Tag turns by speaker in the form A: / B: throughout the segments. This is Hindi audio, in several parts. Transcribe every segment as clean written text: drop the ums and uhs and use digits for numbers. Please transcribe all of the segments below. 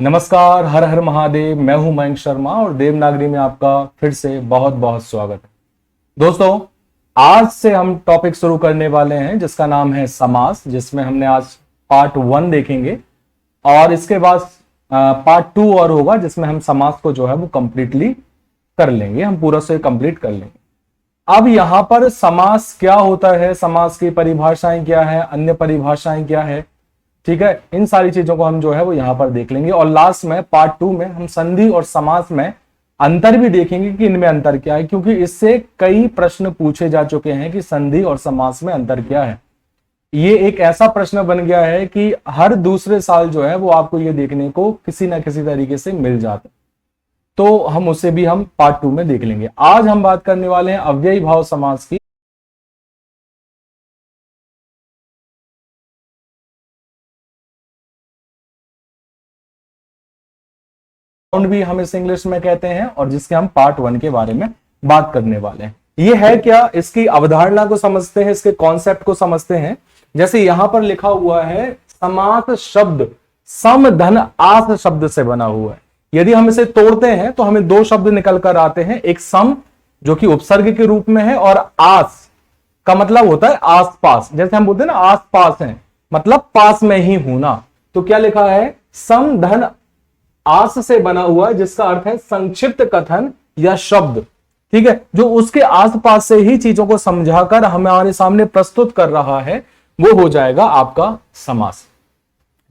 A: नमस्कार, हर हर महादेव। मैं हूं मयंक शर्मा और देवनागरी में आपका फिर से बहुत बहुत स्वागत है। दोस्तों, आज से हम टॉपिक शुरू करने वाले हैं जिसका नाम है समास, जिसमें हमने आज पार्ट 1 देखेंगे और इसके बाद पार्ट 2 और होगा जिसमें हम समास को जो है वो कंप्लीटली कर लेंगे, हम पूरा से कंप्लीट कर लेंगे। अब यहां पर समास क्या होता है, समास की परिभाषाएं क्या है, अन्य परिभाषाएं क्या है, ठीक है, इन सारी चीजों को हम जो है वो यहां पर देख लेंगे। और लास्ट में पार्ट 2 में हम संधि और समास में अंतर भी देखेंगे कि इनमें अंतर क्या है, क्योंकि इससे कई प्रश्न पूछे जा चुके हैं कि संधि और समास में अंतर क्या है। ये एक ऐसा प्रश्न बन गया है कि हर दूसरे साल जो है वो आपको ये देखने को किसी ना किसी तरीके से मिल जाता है, तो हम उसे भी हम पार्ट 2 में देख लेंगे। आज हम बात करने वाले हैं अव्ययी भाव समास की। भी हम इस इंग्लिश में कहते हैं और जिसके हम पार्ट 1 के बारे में बात करने वाले हैं। ये है क्या, इसकी अवधारणा को समझते हैं, इसके कॉन्सेप्ट को समझते हैं। जैसे यहां पर लिखा हुआ है समास शब्द सम धन आस शब्द से बना हुआ है। यदि हम इसे तोड़ते हैं तो हमें दो शब्द निकल कर आते हैं, एक सम जो कि उपसर्ग के रूप में है और आस का मतलब होता है आसपास। जैसे हम बोलते हैं ना आसपास है, मतलब पास में ही होना। तो क्या लिखा है, सम धन आस से बना हुआ है, जिसका अर्थ है संक्षिप्त कथन या शब्द, ठीक है, जो उसके आसपास से ही चीजों को समझाकर हमारे सामने प्रस्तुत कर रहा है, वो हो जाएगा आपका समास।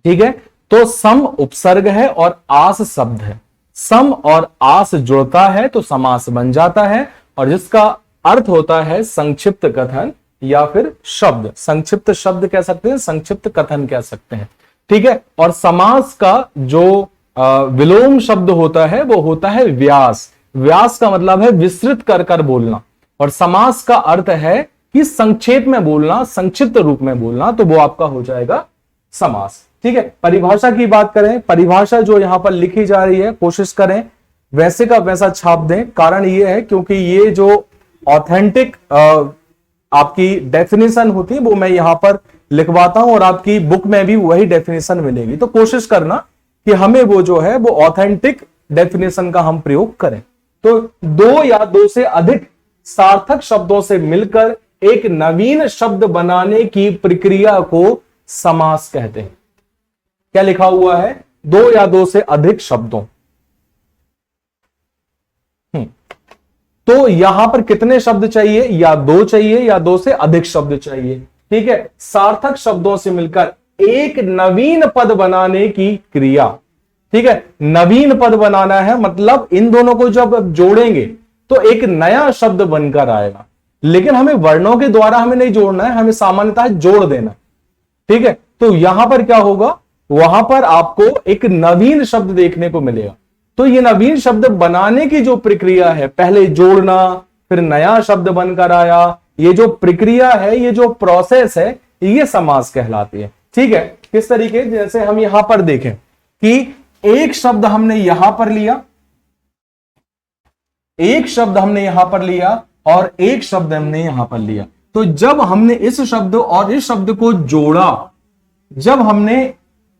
A: ठीक है, तो सम उपसर्ग है और आस शब्द है। सम और आस जुड़ता है तो समास बन जाता है, और जिसका अर्थ होता है संक्षिप्त कथन या फिर शब्द। संक्षिप्त शब्द कह सकते हैं, संक्षिप्त कथन कह सकते हैं, ठीक है। और समास का जो विलोम शब्द होता है वो होता है व्यास। व्यास का मतलब है विस्तृत कर कर बोलना, और समास का अर्थ है कि संक्षेप में बोलना, संक्षिप्त रूप में बोलना, तो वो आपका हो जाएगा समास। ठीक है, परिभाषा की बात करें, परिभाषा जो यहां पर लिखी जा रही है कोशिश करें वैसे का वैसा छाप दें। कारण ये है क्योंकि ये जो ऑथेंटिक आपकी डेफिनेशन होती है वो मैं यहां पर लिखवाता हूं और आपकी बुक में भी वही डेफिनेशन मिलेगी। तो कोशिश करना कि हमें वो जो है वो ऑथेंटिक डेफिनेशन का हम प्रयोग करें। तो दो या दो से अधिक सार्थक शब्दों से मिलकर एक नवीन शब्द बनाने की प्रक्रिया को समास कहते हैं। क्या लिखा हुआ है, दो या दो से अधिक शब्दों। तो यहां पर कितने शब्द चाहिए, या दो चाहिए या दो से अधिक शब्द चाहिए। ठीक है, सार्थक शब्दों से मिलकर एक नवीन पद बनाने की क्रिया। ठीक है, नवीन पद बनाना है मतलब इन दोनों को जब जोड़ेंगे तो एक नया शब्द बनकर आएगा, लेकिन हमें वर्णों के द्वारा हमें नहीं जोड़ना है, हमें सामान्यतः जोड़ देना। ठीक है, तो यहां पर क्या होगा, वहां पर आपको एक नवीन शब्द देखने को मिलेगा। तो ये नवीन शब्द बनाने की जो प्रक्रिया है, पहले जोड़ना फिर नया शब्द बनकर आया, ये जो प्रक्रिया है, ये जो प्रोसेस है, ये समास कहलाती है। ठीक है, किस तरीके, जैसे हम यहां पर देखें कि एक शब्द हमने यहां पर लिया, एक शब्द हमने यहां पर लिया और एक शब्द हमने यहां पर लिया। तो जब हमने इस शब्द और इस शब्द को जोड़ा, जब हमने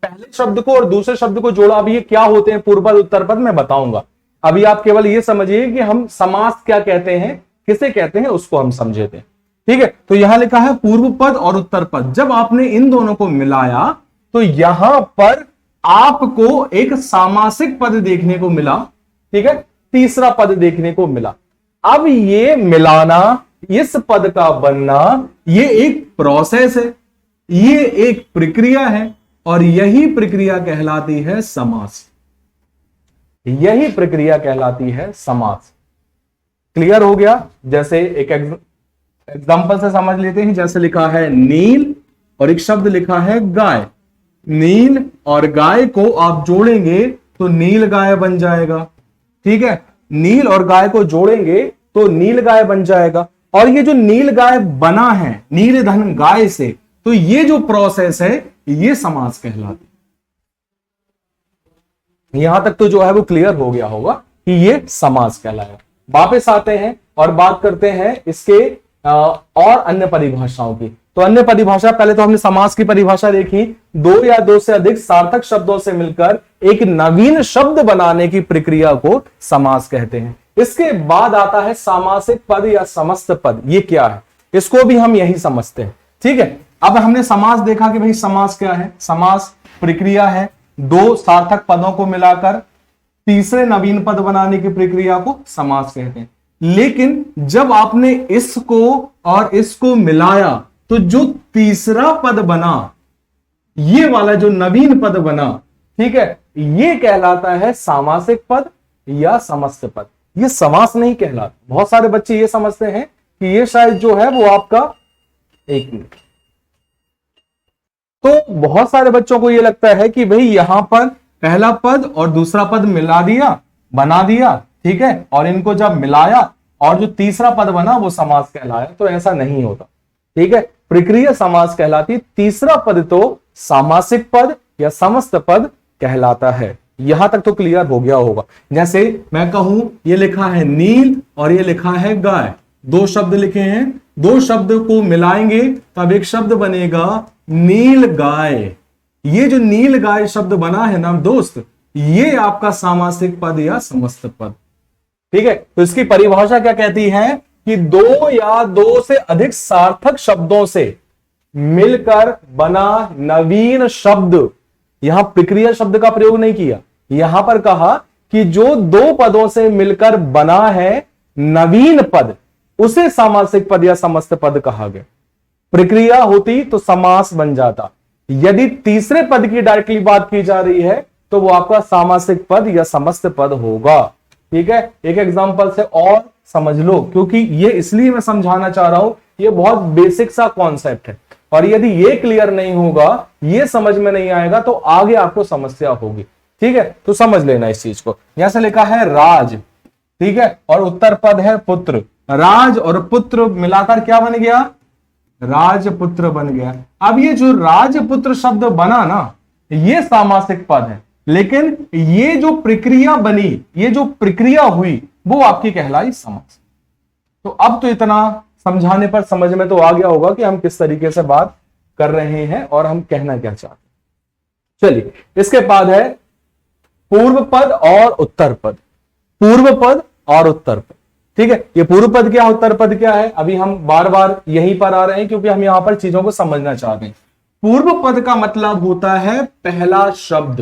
A: पहले शब्द को और दूसरे शब्द को जोड़ा, अब ये क्या होते हैं पूर्व पद उत्तर पद मैं बताऊंगा। अभी आप केवल ये समझिए कि हम समास क्या कहते हैं, किसे कहते हैं, उसको हम समझे थे। ठीक है, तो यहां लिखा है पूर्व पद और उत्तर पद। जब आपने इन दोनों को मिलाया तो यहां पर आपको एक सामासिक पद देखने को मिला। ठीक है, तीसरा पद देखने को मिला। अब ये मिलाना, इस पद का बनना, ये एक प्रोसेस है, ये एक प्रक्रिया है, और यही प्रक्रिया कहलाती है समास। यही प्रक्रिया कहलाती है समास। क्लियर हो गया। जैसे एक एग्जांपल से समझ लेते हैं। जैसे लिखा है नील और एक शब्द लिखा है गाय। नील और गाय को आप जोड़ेंगे तो नील गाय बन जाएगा। ठीक है, नील और गाय को जोड़ेंगे तो नील गाय बन जाएगा। और ये जो नील गाय बना है नील धन गाय से, तो ये जो प्रोसेस है ये समास कहलाती है। यहां तक तो जो है वो क्लियर हो गया होगा कि ये समास कहलाएगा। वापस आते हैं और बात करते हैं इसके और अन्य परिभाषाओं की। तो अन्य परिभाषा, पहले तो हमने समास की परिभाषा देखी, दो या दो से अधिक सार्थक शब्दों से मिलकर एक नवीन शब्द बनाने की प्रक्रिया को समास कहते हैं। इसके बाद आता है सामासिक पद या समस्त पद। ये क्या है, इसको भी हम यही समझते हैं। ठीक है, अब हमने समास देखा कि भाई समास क्या है। समास प्रक्रिया है दो सार्थक पदों को मिलाकर तीसरे नवीन पद बनाने की प्रक्रिया को समास कहते हैं। लेकिन जब आपने इसको और इसको मिलाया तो जो तीसरा पद बना, ये वाला जो नवीन पद बना, ठीक है, ये कहलाता है सामासिक पद या समस्त पद। ये समास नहीं कहलाता। बहुत सारे बच्चे ये समझते हैं कि ये शायद जो है वो आपका, एक मिनट, तो बहुत सारे बच्चों को ये लगता है कि भाई यहां पर पहला पद और दूसरा पद मिला दिया, बना दिया, ठीक है, और इनको जब मिलाया और जो तीसरा पद बना वो समास कहलाया। तो ऐसा नहीं होता। ठीक है, प्रक्रिया समास कहलाती, तीसरा पद तो सामासिक पद या समस्त पद कहलाता है। यहां तक तो क्लियर हो गया होगा। जैसे मैं कहूं ये लिखा है नील और ये लिखा है गाय, दो शब्द लिखे हैं, दो शब्द को मिलाएंगे तब एक शब्द बनेगा नील गाय। ये जो नील गाय शब्द बना है ना दोस्त, ये आपका सामासिक पद या समस्त पद। ठीक है, तो इसकी परिभाषा क्या कहती है कि दो या दो से अधिक सार्थक शब्दों से मिलकर बना नवीन शब्द। यहां प्रक्रिया शब्द का प्रयोग नहीं किया, यहां पर कहा कि जो दो पदों से मिलकर बना है नवीन पद, उसे सामासिक पद या समस्त पद कहा गया। प्रक्रिया होती तो समास बन जाता। यदि तीसरे पद की डायरेक्टली बात की जा रही है तो वो आपका सामासिक पद या समस्त पद होगा। ठीक है, एक एग्जांपल से और समझ लो, क्योंकि ये इसलिए मैं समझाना चाह रहा हूं, ये बहुत बेसिक सा कॉन्सेप्ट है और यदि ये क्लियर नहीं होगा, ये समझ में नहीं आएगा तो आगे आपको समस्या होगी। ठीक है, तो समझ लेना इस चीज को। जैसे लिखा है राज, ठीक है, और उत्तर पद है पुत्र। राज और पुत्र मिलाकर क्या बन गया, राजपुत्र बन गया। अब ये जो राजपुत्र शब्द बना ना, ये सामासिक पद है, लेकिन ये जो प्रक्रिया बनी, ये जो प्रक्रिया हुई, वो आपकी कहलाई समास। तो अब तो इतना समझाने पर समझ में तो आ गया होगा कि हम किस तरीके से बात कर रहे हैं और हम कहना क्या चाहते हैं। चलिए, इसके बाद है पूर्व पद और उत्तर पद। पूर्व पद और उत्तर पद, ठीक है, ये पूर्व पद क्या, उत्तर पद क्या है, अभी हम बार बार यहीं पर आ रहे हैं क्योंकि हम यहां पर चीजों को समझना चाहते हैं। पूर्व पद का मतलब होता है पहला शब्द।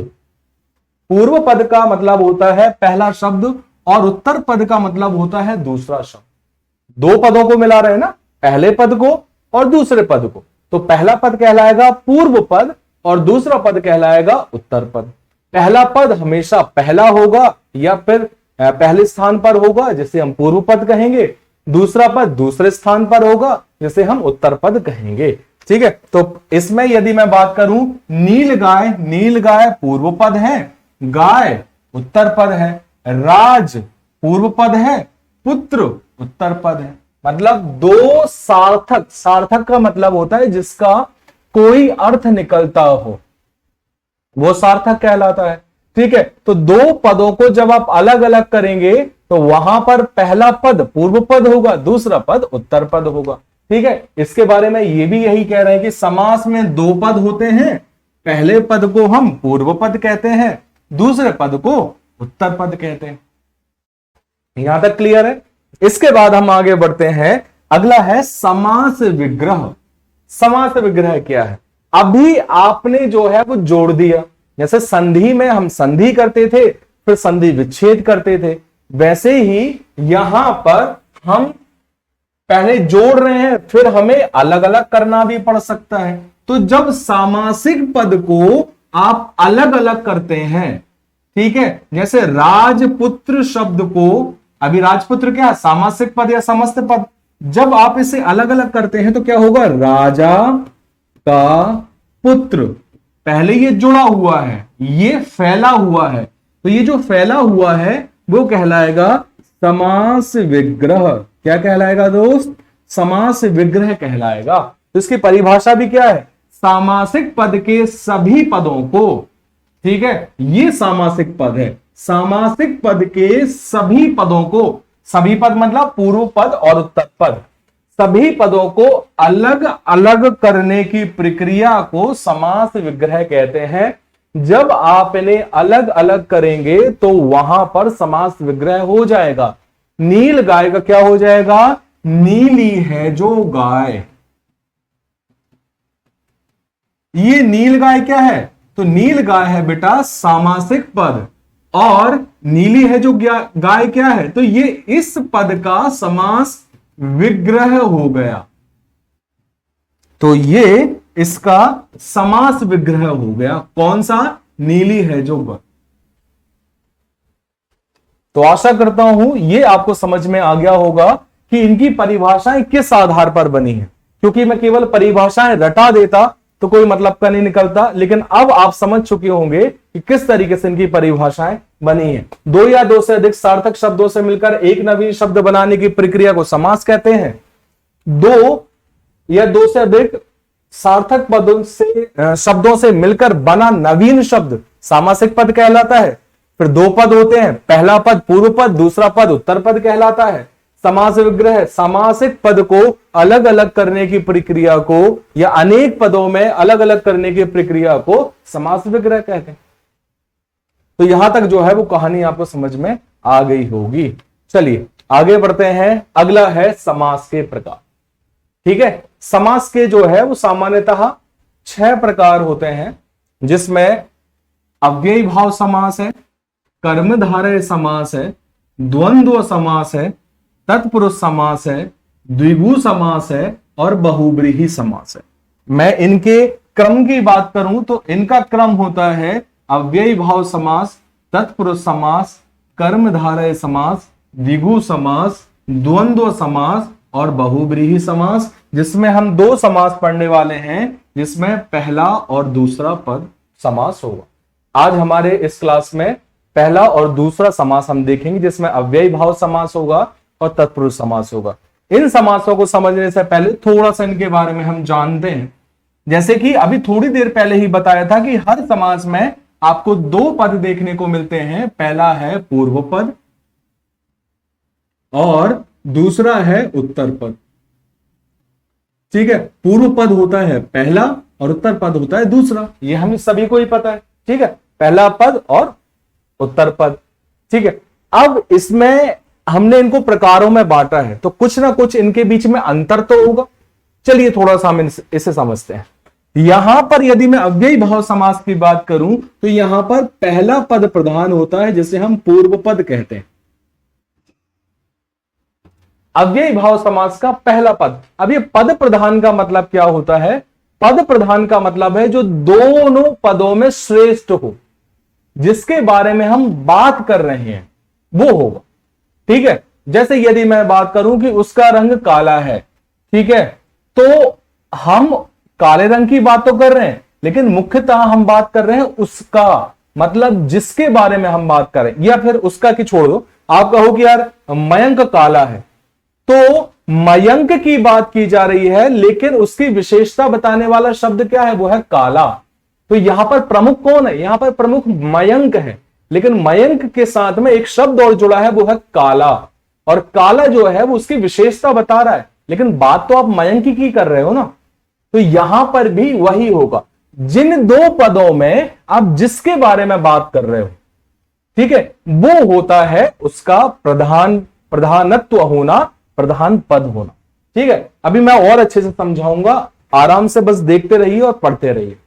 A: पूर्व पद का मतलब होता है पहला शब्द और उत्तर पद का मतलब होता है दूसरा शब्द। दो पदों को मिला रहे हैं ना, पहले पद को और दूसरे पद को, तो पहला पद कहलाएगा पूर्व पद और दूसरा पद कहलाएगा उत्तर पद। पहला पद हमेशा पहला होगा या फिर पहले स्थान पर होगा, जिसे हम पूर्व पद कहेंगे। दूसरा पद दूसरे स्थान पर होगा, जिसे हम उत्तर पद कहेंगे। ठीक है, तो इसमें यदि मैं बात करूं, नील गाय पूर्व पद है, गाय उत्तर पद है, राज पूर्व पद है, पुत्र उत्तर पद है। मतलब दो सार्थक, सार्थक का मतलब होता है जिसका कोई अर्थ निकलता हो, वो सार्थक कहलाता है। ठीक है, तो दो पदों को जब आप अलग अलग करेंगे तो वहां पर पहला पद पूर्व पद होगा, दूसरा पद उत्तर पद होगा। ठीक है, इसके बारे में ये भी यही कह रहे हैं कि समास में दो पद होते हैं, पहले पद को हम पूर्व पद कहते हैं, दूसरे पद को उत्तर पद कहते हैं। यहां तक क्लियर है। इसके बाद हम आगे बढ़ते हैं, अगला है समास विग्रह। समास विग्रह क्या है, अभी आपने जो है वो जोड़ दिया। जैसे संधि में हम संधि करते थे, फिर संधि विच्छेद करते थे, वैसे ही यहां पर हम पहले जोड़ रहे हैं, फिर हमें अलग अलग करना भी पड़ सकता है। तो जब सामासिक पद को आप अलग अलग करते हैं, ठीक है, जैसे राजपुत्र शब्द को, अभी राजपुत्र क्या है, सामासिक पद या समस्त पद। जब आप इसे अलग अलग करते हैं तो क्या होगा, राजा का पुत्र, पहले ये जुड़ा हुआ है, ये फैला हुआ है, तो ये जो फैला हुआ है वो कहलाएगा समास विग्रह। क्या कहलाएगा दोस्त, समास विग्रह कहलाएगा। तो इसकी परिभाषा भी क्या है, सामासिक पद के सभी पदों को, ठीक है, ये सामासिक पद है, सामासिक पद के सभी पदों को, सभी पद मतलब पूर्व पद और उत्तर पद, सभी पदों को अलग अलग करने की प्रक्रिया को समास विग्रह कहते हैं। जब आप इन्हें अलग अलग करेंगे तो वहां पर समास विग्रह हो जाएगा। नील गाय का क्या हो जाएगा? नीली है जो गाय। ये नील गाय क्या है? तो नील गाय है बेटा सामासिक पद, और नीली है जो गाय क्या है? तो ये इस पद का समास विग्रह हो गया। तो ये इसका समास विग्रह हो गया। कौन सा? नीली है जो गाय। तो आशा करता हूं ये आपको समझ में आ गया होगा कि इनकी परिभाषाएं किस आधार पर बनी है। क्योंकि मैं केवल परिभाषाएं रटा देता तो कोई मतलब का नहीं निकलता, लेकिन अब आप समझ चुके होंगे कि किस तरीके से इनकी परिभाषाएं बनी है। दो या दो से अधिक सार्थक शब्दों से मिलकर एक नवीन शब्द बनाने की प्रक्रिया को समास कहते हैं। दो या दो से अधिक सार्थक पदों से शब्दों से मिलकर बना नवीन शब्द सामासिक पद कहलाता है। फिर दो पद होते हैं, पहला पद पूर्व पद, दूसरा पद उत्तर पद कहलाता है। समास विग्रह सामासिक पद को अलग अलग करने की प्रक्रिया को या अनेक पदों में अलग अलग करने की प्रक्रिया को समास विग्रह कहते हैं। तो यहां तक जो है वो कहानी आपको समझ में आ गई होगी। चलिए आगे बढ़ते हैं। अगला है समास के प्रकार। ठीक है, समास के जो है वो सामान्यतः 6 प्रकार होते हैं, जिसमें अव्ययी भाव समास है, कर्मधारय समास है, द्वंद्व समास है, तत्पुरुष समास है, द्विगु समास है और बहुब्रीहि समास है। मैं इनके क्रम की बात करूं तो इनका क्रम होता है अव्ययी भाव समास, तत्पुरुष समास, कर्मधारय समास, द्विगु समास, द्वंद्व समास और बहुब्रीहि समास, जिसमें हम 2 समास पढ़ने वाले हैं, जिसमें पहला और दूसरा पद समास होगा। आज हमारे इस क्लास में पहला और दूसरा समास हम देखेंगे, जिसमें अव्ययी भाव समास होगा और तत्पुरुष समास होगा। इन समासों को समझने से पहले थोड़ा सा इनके बारे में हम जानते हैं। जैसे कि अभी थोड़ी देर पहले ही बताया था कि हर समास में आपको 2 पद देखने को मिलते हैं। पहला है पूर्व पद और दूसरा है उत्तर पद। ठीक है, पूर्व पद होता है पहला और उत्तर पद होता है दूसरा। ये हम सभी को ही पता है। ठीक है, पहला पद और उत्तर पद। ठीक है, अब इसमें हमने इनको प्रकारों में बांटा है, तो कुछ ना कुछ इनके बीच में अंतर तो होगा। चलिए थोड़ा सा हम इसे समझते हैं। यहां पर यदि मैं अव्ययी भाव समास की बात करूं तो यहां पर पहला पद प्रधान होता है, जिसे हम पूर्व पद कहते हैं। अव्ययी भाव समास का पहला पद। अब ये पद प्रधान का मतलब क्या होता है? पद प्रधान का मतलब है जो दोनों पदों में श्रेष्ठ हो, जिसके बारे में हम बात कर रहे हैं वो होगा। ठीक है, जैसे यदि मैं बात करूं कि उसका रंग काला है, ठीक है, तो हम काले रंग की बात तो कर रहे हैं, लेकिन मुख्यतः हम बात कर रहे हैं उसका, मतलब जिसके बारे में हम बात कर रहे हैं। या फिर उसका की छोड़ दो, आप कहो कि यार मयंक काला है, तो मयंक की बात की जा रही है, लेकिन उसकी विशेषता बताने वाला शब्द क्या है? वो है काला। तो यहां पर प्रमुख कौन है? यहां पर प्रमुख मयंक है, लेकिन मयंक के साथ में एक शब्द और जुड़ा है, वो है काला। और काला जो है वो उसकी विशेषता बता रहा है, लेकिन बात तो आप मयंक की कर रहे हो ना। तो यहां पर भी वही होगा, जिन 2 पदों में आप जिसके बारे में बात कर रहे हो, ठीक है, वो होता है उसका प्रधानत्व होना, प्रधान पद होना। ठीक है, अभी मैं और अच्छे से समझाऊंगा, आराम से बस देखते रहिए और पढ़ते रहिए।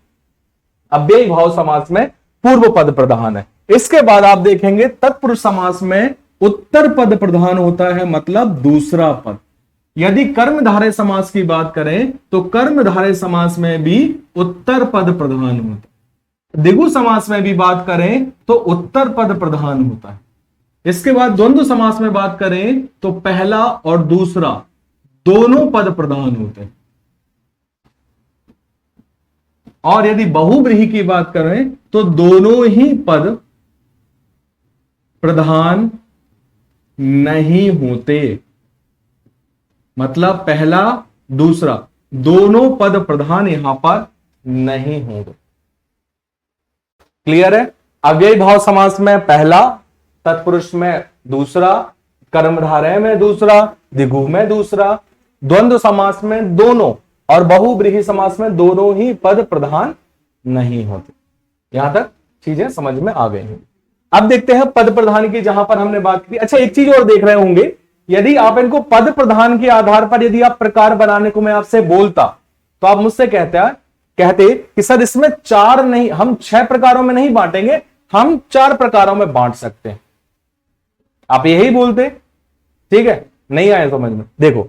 A: अव्ययी भाव समास में पूर्व पद प्रधान है। इसके बाद आप देखेंगे तत्पुरुष समास में उत्तर पद प्रधान होता है, मतलब दूसरा पद। यदि कर्मधारय समास की बात करें तो कर्मधारय समास में भी उत्तर पद प्रधान होता है। द्विगु समास में भी बात करें तो उत्तर पद प्रधान होता है। इसके बाद द्वंद्व समास में बात करें तो पहला और दूसरा दोनों पद प्रधान होते हैं। और यदि बहुब्रीहि की बात करें तो दोनों ही पद प्रधान नहीं होते, मतलब पहला दूसरा दोनों पद प्रधान यहां पर नहीं होंगे। क्लियर है? अव्ययी भाव समास में पहला, तत्पुरुष में दूसरा, कर्मधारय में दूसरा, द्विगु में दूसरा, द्वंद्व समास में दोनों और बहुब्रीहि समास में दोनों ही पद प्रधान नहीं होते। यहां तक चीजें समझ में आ गई हैं। अब देखते हैं पद प्रधान की, जहां पर हमने बात की। अच्छा, एक चीज और देख रहे होंगे, यदि आप इनको पद प्रधान के आधार पर यदि आप प्रकार बनाने को मैं आपसे बोलता तो आप मुझसे कहते कि सर इसमें 4 नहीं, हम 6 प्रकारों में नहीं बांटेंगे, हम 4 प्रकारों में बांट सकते हैं। आप यही बोलते, ठीक है, नहीं आए समझ में। देखो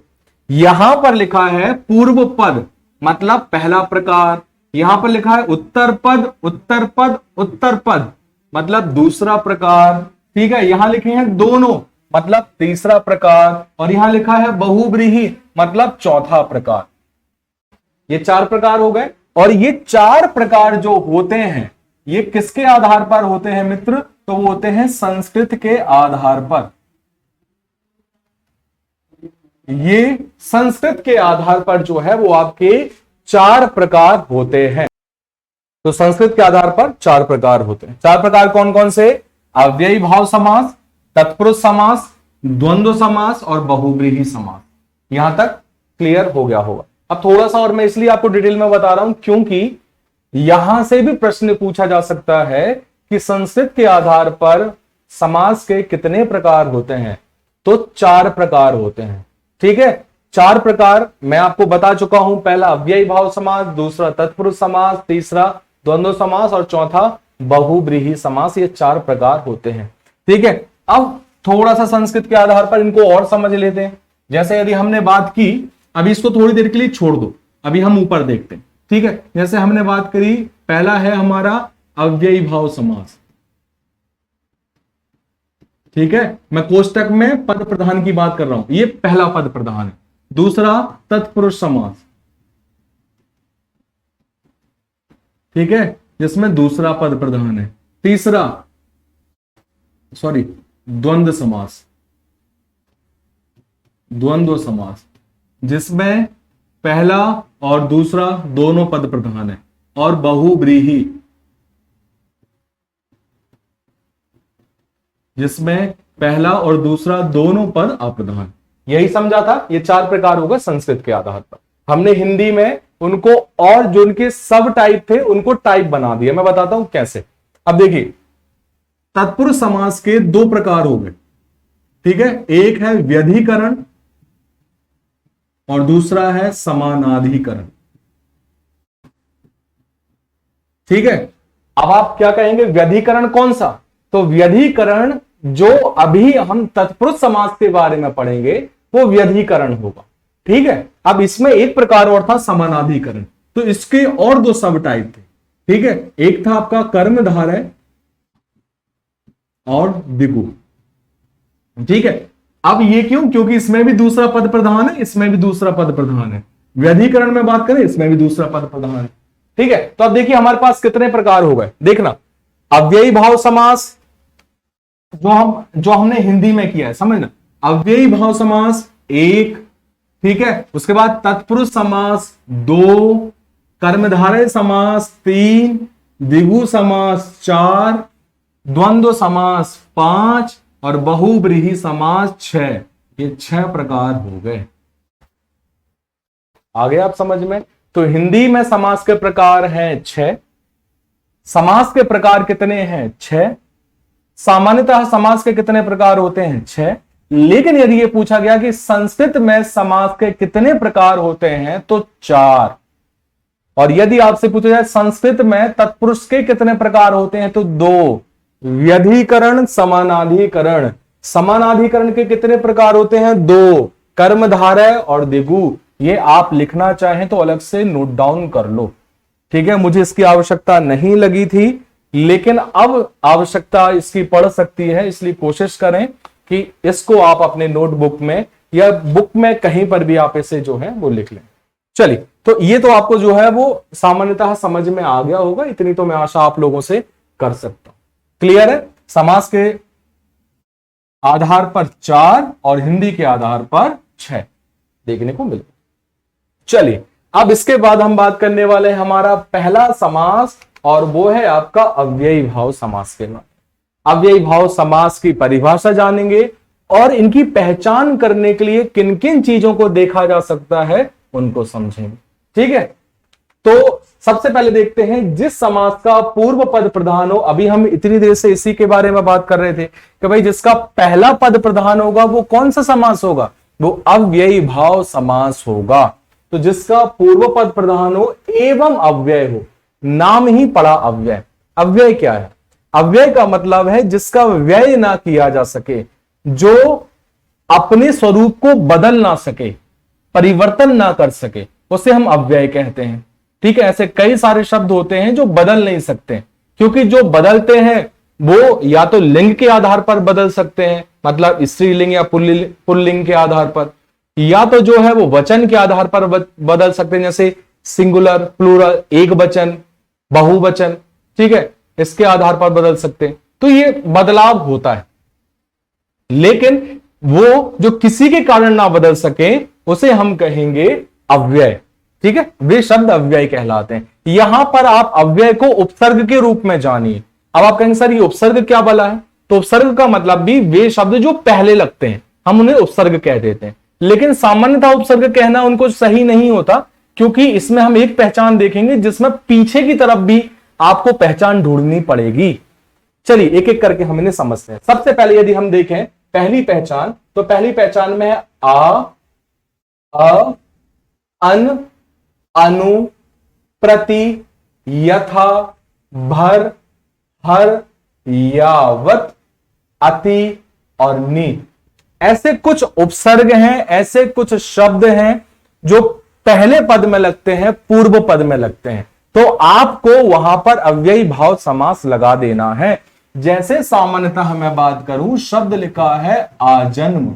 A: यहां पर लिखा है पूर्व पद मतलब पहला प्रकार, यहां पर लिखा है उत्तर पद उत्तर पद उत्तर पद मतलब दूसरा प्रकार, ठीक है। यहां लिखे हैं दोनों मतलब तीसरा प्रकार, और यहां लिखा है बहुब्रीहि मतलब चौथा प्रकार। ये 4 प्रकार हो गए। और ये 4 प्रकार जो होते हैं ये किसके आधार पर होते हैं मित्र? तो वो होते हैं संस्कृत के आधार पर। ये संस्कृत के आधार पर जो है वो आपके 4 प्रकार होते हैं। तो संस्कृत के आधार पर 4 प्रकार होते हैं। 4 प्रकार कौन कौन से? अव्ययी भाव समास, तत्पुरुष समास, द्वंद्व समास और बहुब्रीहि समास। यहां तक क्लियर हो गया होगा। अब थोड़ा सा और मैं इसलिए आपको डिटेल में बता रहा हूं क्योंकि यहां से भी प्रश्न पूछा जा सकता है कि संस्कृत के आधार पर समास के कितने प्रकार होते हैं। तो 4 प्रकार होते हैं, ठीक है। 4 प्रकार मैं आपको बता चुका हूं। पहला अव्ययी भाव समास, दूसरा तत्पुरुष समास, तीसरा द्वंद्व समास और चौथा बहुब्रीहि समास। ये 4 प्रकार होते हैं, ठीक है। अब थोड़ा सा संस्कृत के आधार पर इनको और समझ लेते हैं। जैसे यदि हमने बात की, अभी इसको थोड़ी देर के लिए छोड़ दो, अभी हम ऊपर देखते हैं, ठीक है। जैसे हमने बात करी, पहला है हमारा अव्ययी भाव समास, ठीक है। मैं कोष्टक में पद प्रधान की बात कर रहा हूं, ये पहला पद प्रधान है। दूसरा तत्पुरुष समास, ठीक है, जिसमें दूसरा पद प्रधान है। तीसरा द्वंद्व समास, द्वंद्व समास जिसमें पहला और दूसरा दोनों पद प्रधान है। और बहुब्रीहि जिसमें पहला और दूसरा दोनों पद अप्रधान। यही समझा था। ये 4 प्रकार होगा संस्कृत के आधार पर। हमने हिंदी में उनको और जो उनके सब टाइप थे उनको टाइप बना दिया। मैं बताता हूं कैसे। अब देखिए, तत्पुरुष समास के 2 प्रकार हो गए, ठीक है। एक है व्यधिकरण और दूसरा है समानाधिकरण, ठीक है। अब आप क्या कहेंगे, व्यधिकरण कौन सा? तो व्यधिकरण जो अभी हम तत्पुरुष समास के बारे में पढ़ेंगे वो व्यधिकरण होगा, ठीक है। अब इसमें एक प्रकार और था समानाधिकरण, तो इसके और 2 सब टाइप थे, ठीक है। एक था आपका कर्मधारय और दिगु, ठीक है। अब ये क्यों? क्योंकि इसमें भी दूसरा पद प्रधान है, इसमें भी दूसरा पद प्रधान है। व्यधिकरण में बात करें, इसमें भी दूसरा पद प्रधान है, ठीक है। तो अब देखिए हमारे पास कितने प्रकार हो गए। देखना, अव्ययी भाव समास जो हमने हिंदी में किया है, समझना। अव्ययी भाव समास 1, ठीक है। उसके बाद तत्पुरुष समास 2, कर्मधारय समास 3, द्विगु समास 4, द्वंद्व समास 5 और बहुब्रीहि समास 6। ये 6 प्रकार हो गए। आगे आप समझ में। तो हिंदी में समास के प्रकार हैं 6। समास के प्रकार कितने हैं? 6। सामान्यतः समास के कितने प्रकार होते हैं? 6। लेकिन यदि ये पूछा गया कि संस्कृत में समास के कितने प्रकार होते हैं, तो 4। और यदि आपसे पूछा जाए संस्कृत में तत्पुरुष के कितने प्रकार होते हैं, तो 2। व्यधिकरण, समानाधिकरण। समानाधिकरण के कितने प्रकार होते हैं? 2। कर्मधारय और दिगु। ये आप लिखना चाहें तो अलग से नोट डाउन कर लो, ठीक है। मुझे इसकी आवश्यकता नहीं लगी थी, लेकिन अब आवश्यकता इसकी पड़ सकती है, इसलिए कोशिश करें कि इसको आप अपने नोटबुक में या बुक में कहीं पर भी आप इसे जो है वो लिख लें। चलिए, तो ये तो आपको जो है वो सामान्यतः समझ में आ गया होगा। इतनी तो मैं आशा आप लोगों से कर सकता हूं। क्लियर है? समास के आधार पर 4 और हिंदी के आधार पर 6 देखने को मिलता। चलिए, अब इसके बाद हम बात करने वाले हैं हमारा पहला समास, और वो है आपका अव्ययी भाव समास के बारे में। अव्ययी भाव समास की परिभाषा जानेंगे, और इनकी पहचान करने के लिए किन किन चीजों को देखा जा सकता है उनको समझेंगे। ठीक है, तो सबसे पहले देखते हैं जिस समास का पूर्व पद प्रधान हो। अभी हम इतनी देर से इसी के बारे में बात कर रहे थे कि भाई जिसका पहला पद प्रधान होगा वो कौन सा समास होगा, वो अव्ययी भाव समास होगा। तो जिसका पूर्व पद प्रधान हो एवं अव्यय हो, नाम ही पड़ा अव्यय। अव्यय क्या है? अव्यय का मतलब है जिसका व्यय ना किया जा सके, जो अपने स्वरूप को बदल ना सके, परिवर्तन ना कर सके, उसे हम अव्यय कहते हैं। ठीक है, ऐसे कई सारे शब्द होते हैं जो बदल नहीं सकते, क्योंकि जो बदलते हैं वो या तो लिंग के आधार पर बदल सकते हैं, मतलब स्त्रीलिंग या पुल्लिंग के आधार पर, या तो जो है वो वचन के आधार पर बदल सकते हैं, जैसे सिंगुलर, प्लूरल, एक वचन, बहुवचन। ठीक है, इसके आधार पर बदल सकते हैं। तो ये बदलाव होता है, लेकिन वो जो किसी के कारण ना बदल सके उसे हम कहेंगे अव्यय। ठीक है, वे शब्द अव्यय कहलाते हैं। यहां पर आप अव्यय को उपसर्ग के रूप में जानिए। अब आप कहेंगे सर ये उपसर्ग क्या भला है? तो उपसर्ग का मतलब भी वे शब्द जो पहले लगते हैं हम उन्हें उपसर्ग कह देते हैं, लेकिन सामान्यतः उपसर्ग कहना उनको सही नहीं होता, क्योंकि इसमें हम एक पहचान देखेंगे जिसमें पीछे की तरफ भी आपको पहचान ढूंढनी पड़ेगी। चलिए एक एक करके हम इन्हें समझते हैं। सबसे पहले यदि हम देखें पहली पहचान, तो पहली पहचान में है आ, अ, अन, अनु, प्रति, यथा, भर, हर, यावत, अति और नी। ऐसे कुछ उपसर्ग हैं, ऐसे कुछ शब्द हैं जो पहले पद में लगते हैं, पूर्व पद में लगते हैं, तो आपको वहां पर अव्ययी भाव समास लगा देना है। जैसे सामान्यतः मैं बात करूं, शब्द लिखा है आजन्म।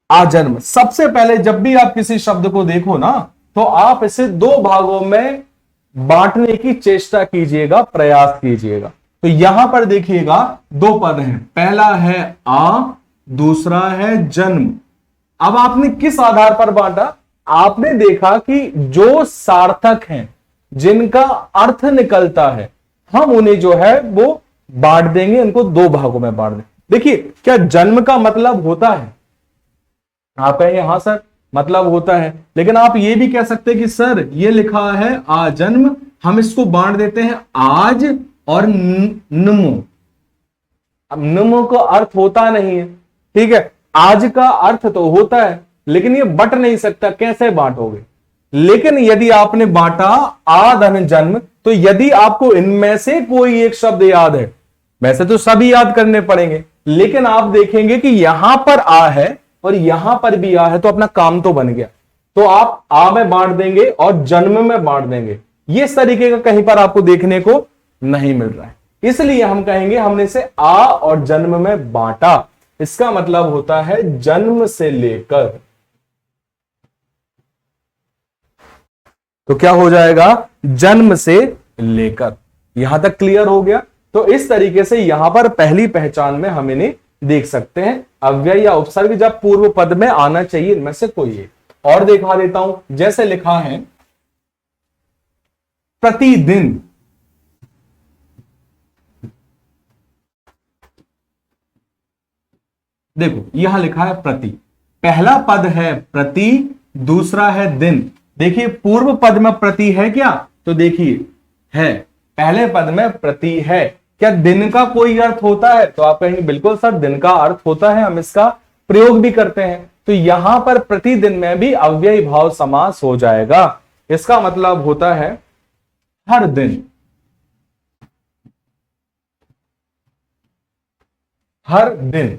A: आजन्म, सबसे पहले जब भी आप किसी शब्द को देखो ना, तो आप इसे दो भागों में बांटने की चेष्टा कीजिएगा, प्रयास कीजिएगा। तो यहां पर देखिएगा दो पद हैं, पहला है आ, दूसरा है जन्म। अब आपने किस आधार पर बांटा? आपने देखा कि जो सार्थक हैं, जिनका अर्थ निकलता है, हम उन्हें जो है वो बांट देंगे, उनको दो भागों में बांट देंगे। देखिए, क्या जन्म का मतलब होता है? आप कहेंगे हाँ सर मतलब होता है, लेकिन आप ये भी कह सकते हैं कि सर ये लिखा है आजन्म, हम इसको बांट देते हैं आज और नमो। अब नमो का अर्थ होता नहीं है, ठीक है, आज का अर्थ तो होता है, लेकिन ये बट नहीं सकता, कैसे बांटोगे? लेकिन यदि आपने बांटा आ धन जन्म, तो यदि आपको इनमें से कोई एक शब्द याद है, वैसे तो सभी याद करने पड़ेंगे, लेकिन आप देखेंगे कि यहां पर आ है और यहां पर भी आ है, तो अपना काम तो बन गया। तो आप आ में बांट देंगे और जन्म में बांट देंगे। ये इस तरीके का कहीं पर आपको देखने को नहीं मिल रहा है, इसलिए हम कहेंगे हमने इसे आ और जन्म में बांटा। इसका मतलब होता है जन्म से लेकर। तो क्या हो जाएगा? जन्म से लेकर। यहां तक क्लियर हो गया? तो इस तरीके से यहां पर पहली पहचान में हम इन्हें देख सकते हैं, अव्यय या उपसर्ग जब पूर्व पद में आना चाहिए, इनमें से कोई एक। और दिखा देता हूं, जैसे लिखा है प्रतिदिन। देखो यहां लिखा है प्रति, पहला पद है प्रति, दूसरा है दिन। देखिए पूर्व पद में प्रति है क्या? तो देखिए है, पहले पद में प्रति है। क्या दिन का कोई अर्थ होता है? तो आप कहेंगे बिल्कुल सर दिन का अर्थ होता है, हम इसका प्रयोग भी करते हैं। तो यहां पर प्रतिदिन में भी अव्ययी भाव समास हो जाएगा। इसका मतलब होता है हर दिन। हर दिन,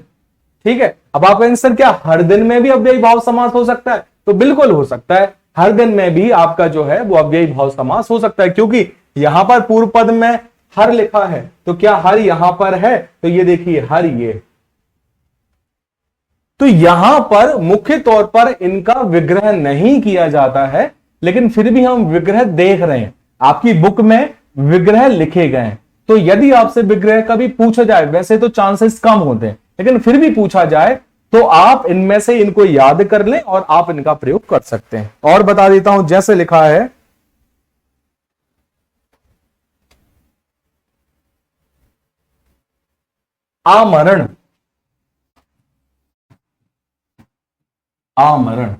A: ठीक है। अब आप कहेंगे सर क्या हर दिन में भी अव्ययी भाव समास हो सकता है? तो बिल्कुल हो सकता है, हर दिन में भी आपका जो है वो अव्ययी भाव समास हो सकता है, क्योंकि यहां पर पूर्व पद में हर लिखा है, तो क्या हर यहां पर है? तो ये देखिए हर, ये तो यहां पर मुख्य तौर पर इनका विग्रह नहीं किया जाता है, लेकिन फिर भी हम विग्रह देख रहे हैं। आपकी बुक में विग्रह लिखे गए हैं, तो यदि आपसे विग्रह कभी पूछा जाए, वैसे तो चांसेस कम होते हैं, लेकिन फिर भी पूछा जाए तो आप इनमें से इनको याद कर लें और आप इनका प्रयोग कर सकते हैं। और बता देता हूं, जैसे लिखा है आमरण। आमरण।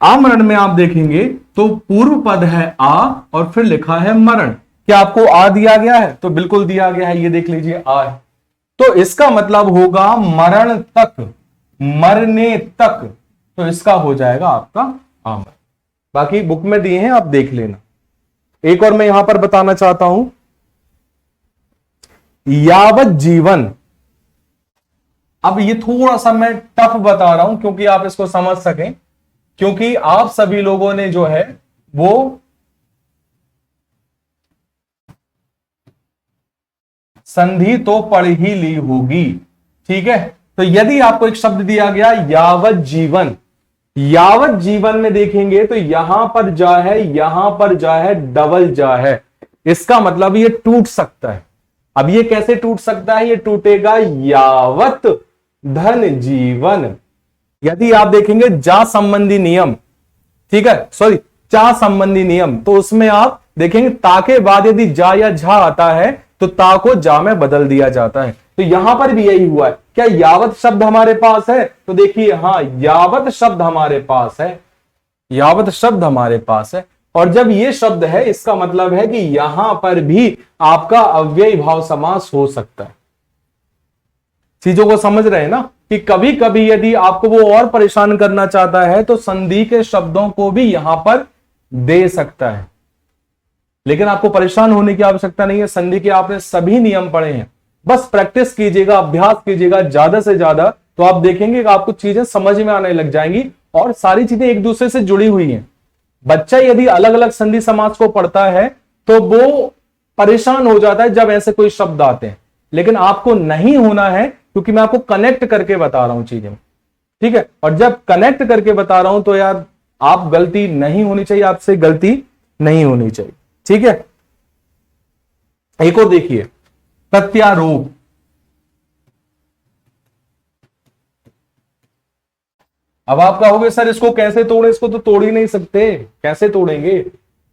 A: आमरण में आप देखेंगे तो पूर्व पद है आ और फिर लिखा है मरण। क्या आपको आ दिया गया है? तो बिल्कुल दिया गया है, ये देख लीजिए आ है। तो इसका मतलब होगा मरण तक, मरने तक। तो इसका हो जाएगा आपका आमरण। बाकी बुक में दिए हैं, आप देख लेना। एक और मैं यहां पर बताना चाहता हूं, यावत जीवन। अब ये थोड़ा सा मैं टफ बता रहा हूं क्योंकि आप इसको समझ सकें, क्योंकि आप सभी लोगों ने जो है वो संधि तो पढ़ ही ली होगी, ठीक है। तो यदि आपको एक शब्द दिया गया यावत जीवन, यावत जीवन में देखेंगे तो यहां पर जा है, यहां पर जा है, डबल जा है। इसका मतलब ये टूट सकता है। अब ये कैसे टूट सकता है? ये टूटेगा यावत धन जीवन। यदि आप देखेंगे जा संबंधी नियम, ठीक है, सॉरी चा संबंधी नियम, तो उसमें आप देखेंगे ता के बाद यदि जा या झा आता है तो ता को जा में बदल दिया जाता है। तो यहां पर भी यही हुआ है। क्या यावत शब्द हमारे पास है? तो देखिए हां, यावत शब्द हमारे पास है, यावत शब्द हमारे पास है। और जब ये शब्द है, इसका मतलब है कि यहां पर भी आपका अव्ययी भाव समास हो सकता है। चीजों को समझ रहे हैं ना, कि कभी कभी यदि आपको वो और परेशान करना चाहता है तो संधि के शब्दों को भी यहां पर दे सकता है। लेकिन आपको परेशान होने की आवश्यकता नहीं है, संधि के आपने सभी नियम पढ़े हैं। बस प्रैक्टिस कीजिएगा, अभ्यास कीजिएगा ज्यादा से ज्यादा, तो आप देखेंगे कि आपको चीजें समझ में आने लग जाएंगी और सारी चीजें एक दूसरे से जुड़ी हुई हैं। बच्चा यदि अलग अलग संधि समास को पढ़ता है तो वो परेशान हो जाता है जब ऐसे कोई शब्द आते हैं, लेकिन आपको नहीं होना है क्योंकि मैं आपको कनेक्ट करके बता रहा हूं चीजें, ठीक है। और जब कनेक्ट करके बता रहा हूं तो यार आप गलती नहीं होनी चाहिए, आपसे गलती नहीं होनी चाहिए, ठीक है। एक और देखिए, प्रत्यारोप। अब आप कहोगे सर इसको कैसे तोड़े? इसको तो तोड़ ही नहीं सकते, कैसे तोड़ेंगे?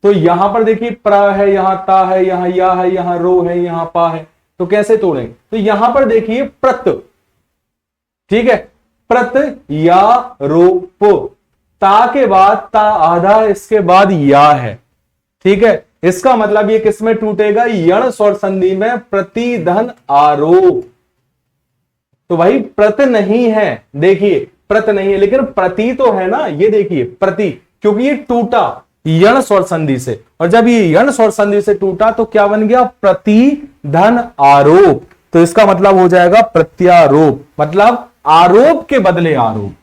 A: तो यहां पर देखिए प्र है, यहां ता है, यहां या है, यहां रो है, यहां पा है, तो कैसे तोड़ेंगे? तो यहां पर देखिए प्रत, ठीक है, प्रत या रोप, ता के बाद ता आधा, इसके बाद या है, ठीक है। इसका मतलब ये किसमें टूटेगा? यण स्वर संधि में, प्रतिधन आरोप। तो भाई प्रत नहीं है, देखिए प्रत नहीं है, लेकिन प्रति तो है ना, ये देखिए प्रति, क्योंकि ये टूटा यण स्वर संधि से, और जब ये यण स्वर संधि से टूटा तो क्या बन गया? प्रतिधन आरोप। तो इसका मतलब हो जाएगा प्रत्यारोप, मतलब आरोप के बदले आरोप।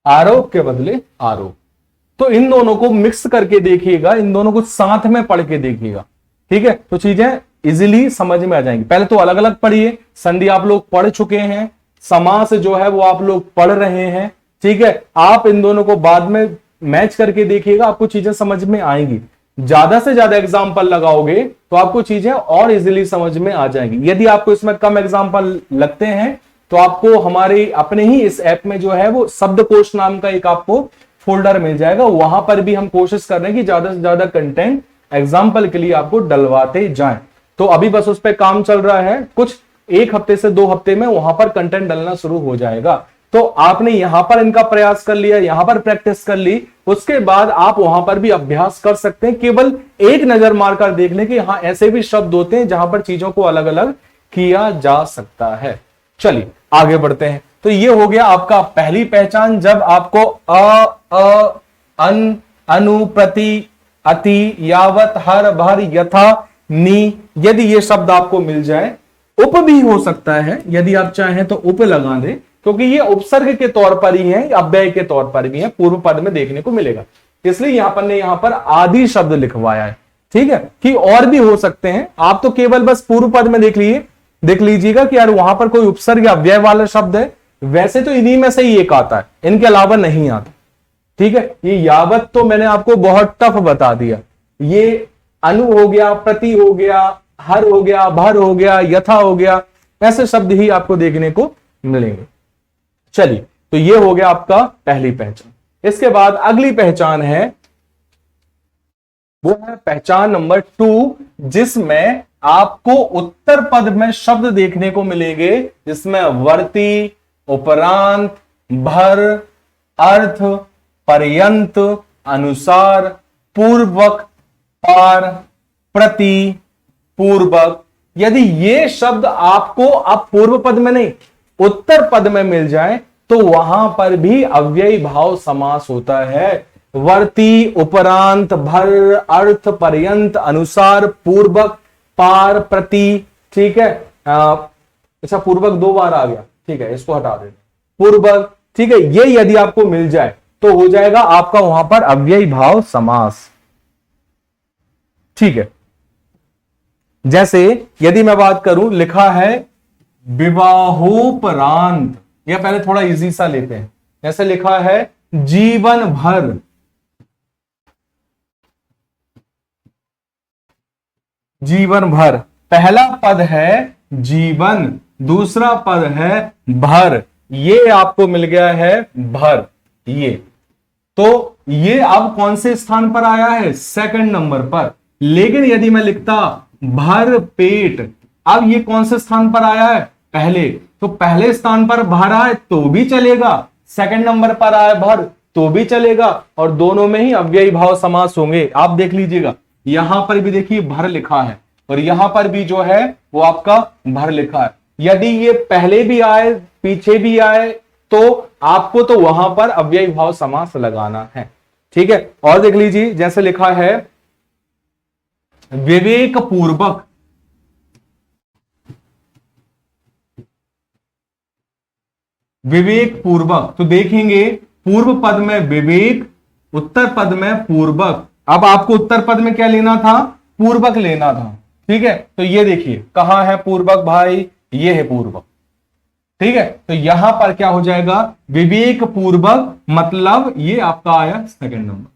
A: आरोप के बदले आरोप। तो इन दोनों को मिक्स करके देखिएगा, इन दोनों को साथ में पढ़ के देखिएगा, ठीक है, तो चीजें इजीली समझ में आ जाएंगी। पहले तो अलग अलग पढ़िए, संधि आप लोग पढ़ चुके हैं, समास जो है वो आप लोग पढ़ रहे हैं, ठीक है। आप इन दोनों को बाद में मैच करके देखिएगा, आपको चीजें समझ में आएंगी। ज्यादा से ज्यादा एग्जाम्पल लगाओगे तो आपको चीजें और इजीली समझ में आ जाएंगी। यदि आपको इसमें कम एग्जाम्पल लगते हैं तो आपको हमारे अपने ही इस ऐप में जो है वो शब्दकोश नाम का एक आपको फोल्डर मिल जाएगा, वहां पर भी हम कोशिश कर रहे हैं कि ज्यादा से ज्यादा कंटेंट एग्जाम्पल के लिए आपको डलवाते जाएं। तो अभी बस उस पर काम चल रहा है, कुछ 1 हफ्ते से 2 हफ्ते में वहां पर कंटेंट डलना शुरू हो जाएगा। तो आपने यहां पर इनका प्रयास कर लिया, यहां पर प्रैक्टिस कर ली, उसके बाद आप वहां पर भी अभ्यास कर सकते हैं। केवल एक नजर मारकर देख लें कि हाँ ऐसे भी शब्द होते हैं जहां पर चीजों को अलग अलग किया जा सकता है। चलिए आगे बढ़ते हैं। तो ये हो गया आपका पहली पहचान, जब आपको अन, अनु, प्रति, अति, यावत, हर, भर, यथा, नी, यदि ये शब्द आपको मिल जाए। उप भी हो सकता है, यदि आप चाहें तो उप लगा दें, क्योंकि ये उपसर्ग के तौर पर ही है, अव्यय के तौर पर भी है, पूर्व पद में देखने को मिलेगा, इसलिए यहां पर आदि शब्द लिखवाया है, ठीक है। कि और भी हो सकते हैं, आप तो केवल बस पूर्व पद में देख लीजिएगा कि यार वहां पर कोई उपसर्ग या अव्यय वाला शब्द है। वैसे तो इन्हीं में से ही एक आता है, इनके अलावा नहीं आता, ठीक है। ये यावत तो मैंने आपको बहुत टफ बता दिया, ये अनु हो गया, प्रति हो गया, हर हो गया, भर हो गया, यथा हो गया, ऐसे शब्द ही आपको देखने को मिलेंगे। चलिए, तो ये हो गया आपका पहली पहचान। इसके बाद अगली पहचान है, वो है पहचान नंबर 2, जिसमें आपको उत्तर पद में शब्द देखने को मिलेंगे जिसमें वर्ती, उपरांत, भर, अर्थ, पर्यंत, अनुसार, पूर्वक, पार, प्रति, पूर्वक। यदि ये शब्द आपको अब पूर्व पद में नहीं उत्तर पद में मिल जाए तो वहां पर भी अव्ययी भाव समास होता है। वर्ती, उपरांत, भर, अर्थ, पर्यंत, अनुसार, पूर्वक, पार, प्रति। ठीक है, अच्छा पूर्वक 2 बार आ गया, ठीक है इसको हटा देते, पूर्वक। ठीक है, ये यदि आपको मिल जाए तो हो जाएगा आपका वहां पर अव्ययी भाव समास। ठीक है, जैसे यदि मैं बात करूं, लिखा है विवाहोपरांत, या पहले थोड़ा इजी सा लेते हैं, जैसे लिखा है जीवन भर। जीवन भर, पहला पद है जीवन, दूसरा पद है भर, ये आपको मिल गया है भर। ये तो ये अब कौन से स्थान पर आया है? सेकंड नंबर पर। लेकिन यदि मैं लिखता भर पेट, अब ये कौन से स्थान पर आया है? पहले। तो पहले स्थान पर भर आए तो भी चलेगा, सेकंड नंबर पर आए भर तो भी चलेगा, और दोनों में ही अव्ययी भाव समास होंगे। आप देख लीजिएगा, यहां पर भी देखिए भर लिखा है और यहां पर भी जो है वो आपका भर लिखा है। यदि ये पहले भी आए पीछे भी आए तो आपको तो वहां पर अव्ययी भाव समास लगाना है। ठीक है, और देख लीजिए, जैसे लिखा है विवेक पूर्वक। विवेक पूर्वक, तो देखेंगे पूर्व पद में विवेक, उत्तर पद में पूर्वक। अब आपको उत्तर पद में क्या लेना था? पूर्वक लेना था। ठीक है, तो ये देखिए कहां है पूर्वक भाई? ये है पूर्वक। ठीक है, तो यहां पर क्या हो जाएगा? विवेक पूर्वक, मतलब ये आपका आया सेकंड नंबर।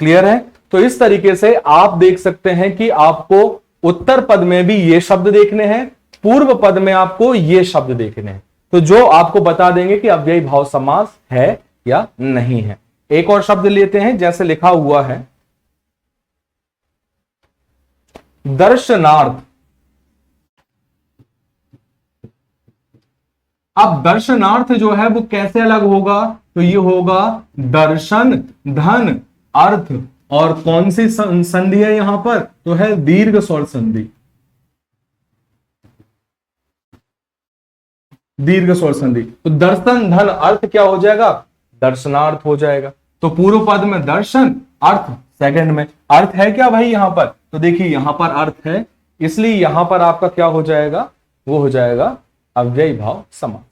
A: क्लियर है? तो इस तरीके से आप देख सकते हैं कि आपको उत्तर पद में भी ये शब्द देखने हैं, पूर्व पद में आपको ये शब्द देखने हैं, तो जो आपको बता देंगे कि अव्ययी भाव समास है या नहीं है। एक और शब्द लेते हैं, जैसे लिखा हुआ है दर्शनार्थ। अब दर्शनार्थ जो है वो कैसे अलग होगा? तो ये होगा दर्शन, धन, अर्थ, और कौन सी संधि है यहां पर? तो है दीर्घ स्वर संधि। दीर्घ स्वर संधि, तो दर्शन, धन, अर्थ क्या हो जाएगा? दर्शनार्थ हो जाएगा। तो पूर्व पद में दर्शन, अर्थ सेकंड में। अर्थ है क्या भाई यहां पर? तो देखिए यहां पर अर्थ है, इसलिए यहां पर आपका क्या हो जाएगा? वो हो जाएगा अव्ययी भाव समास।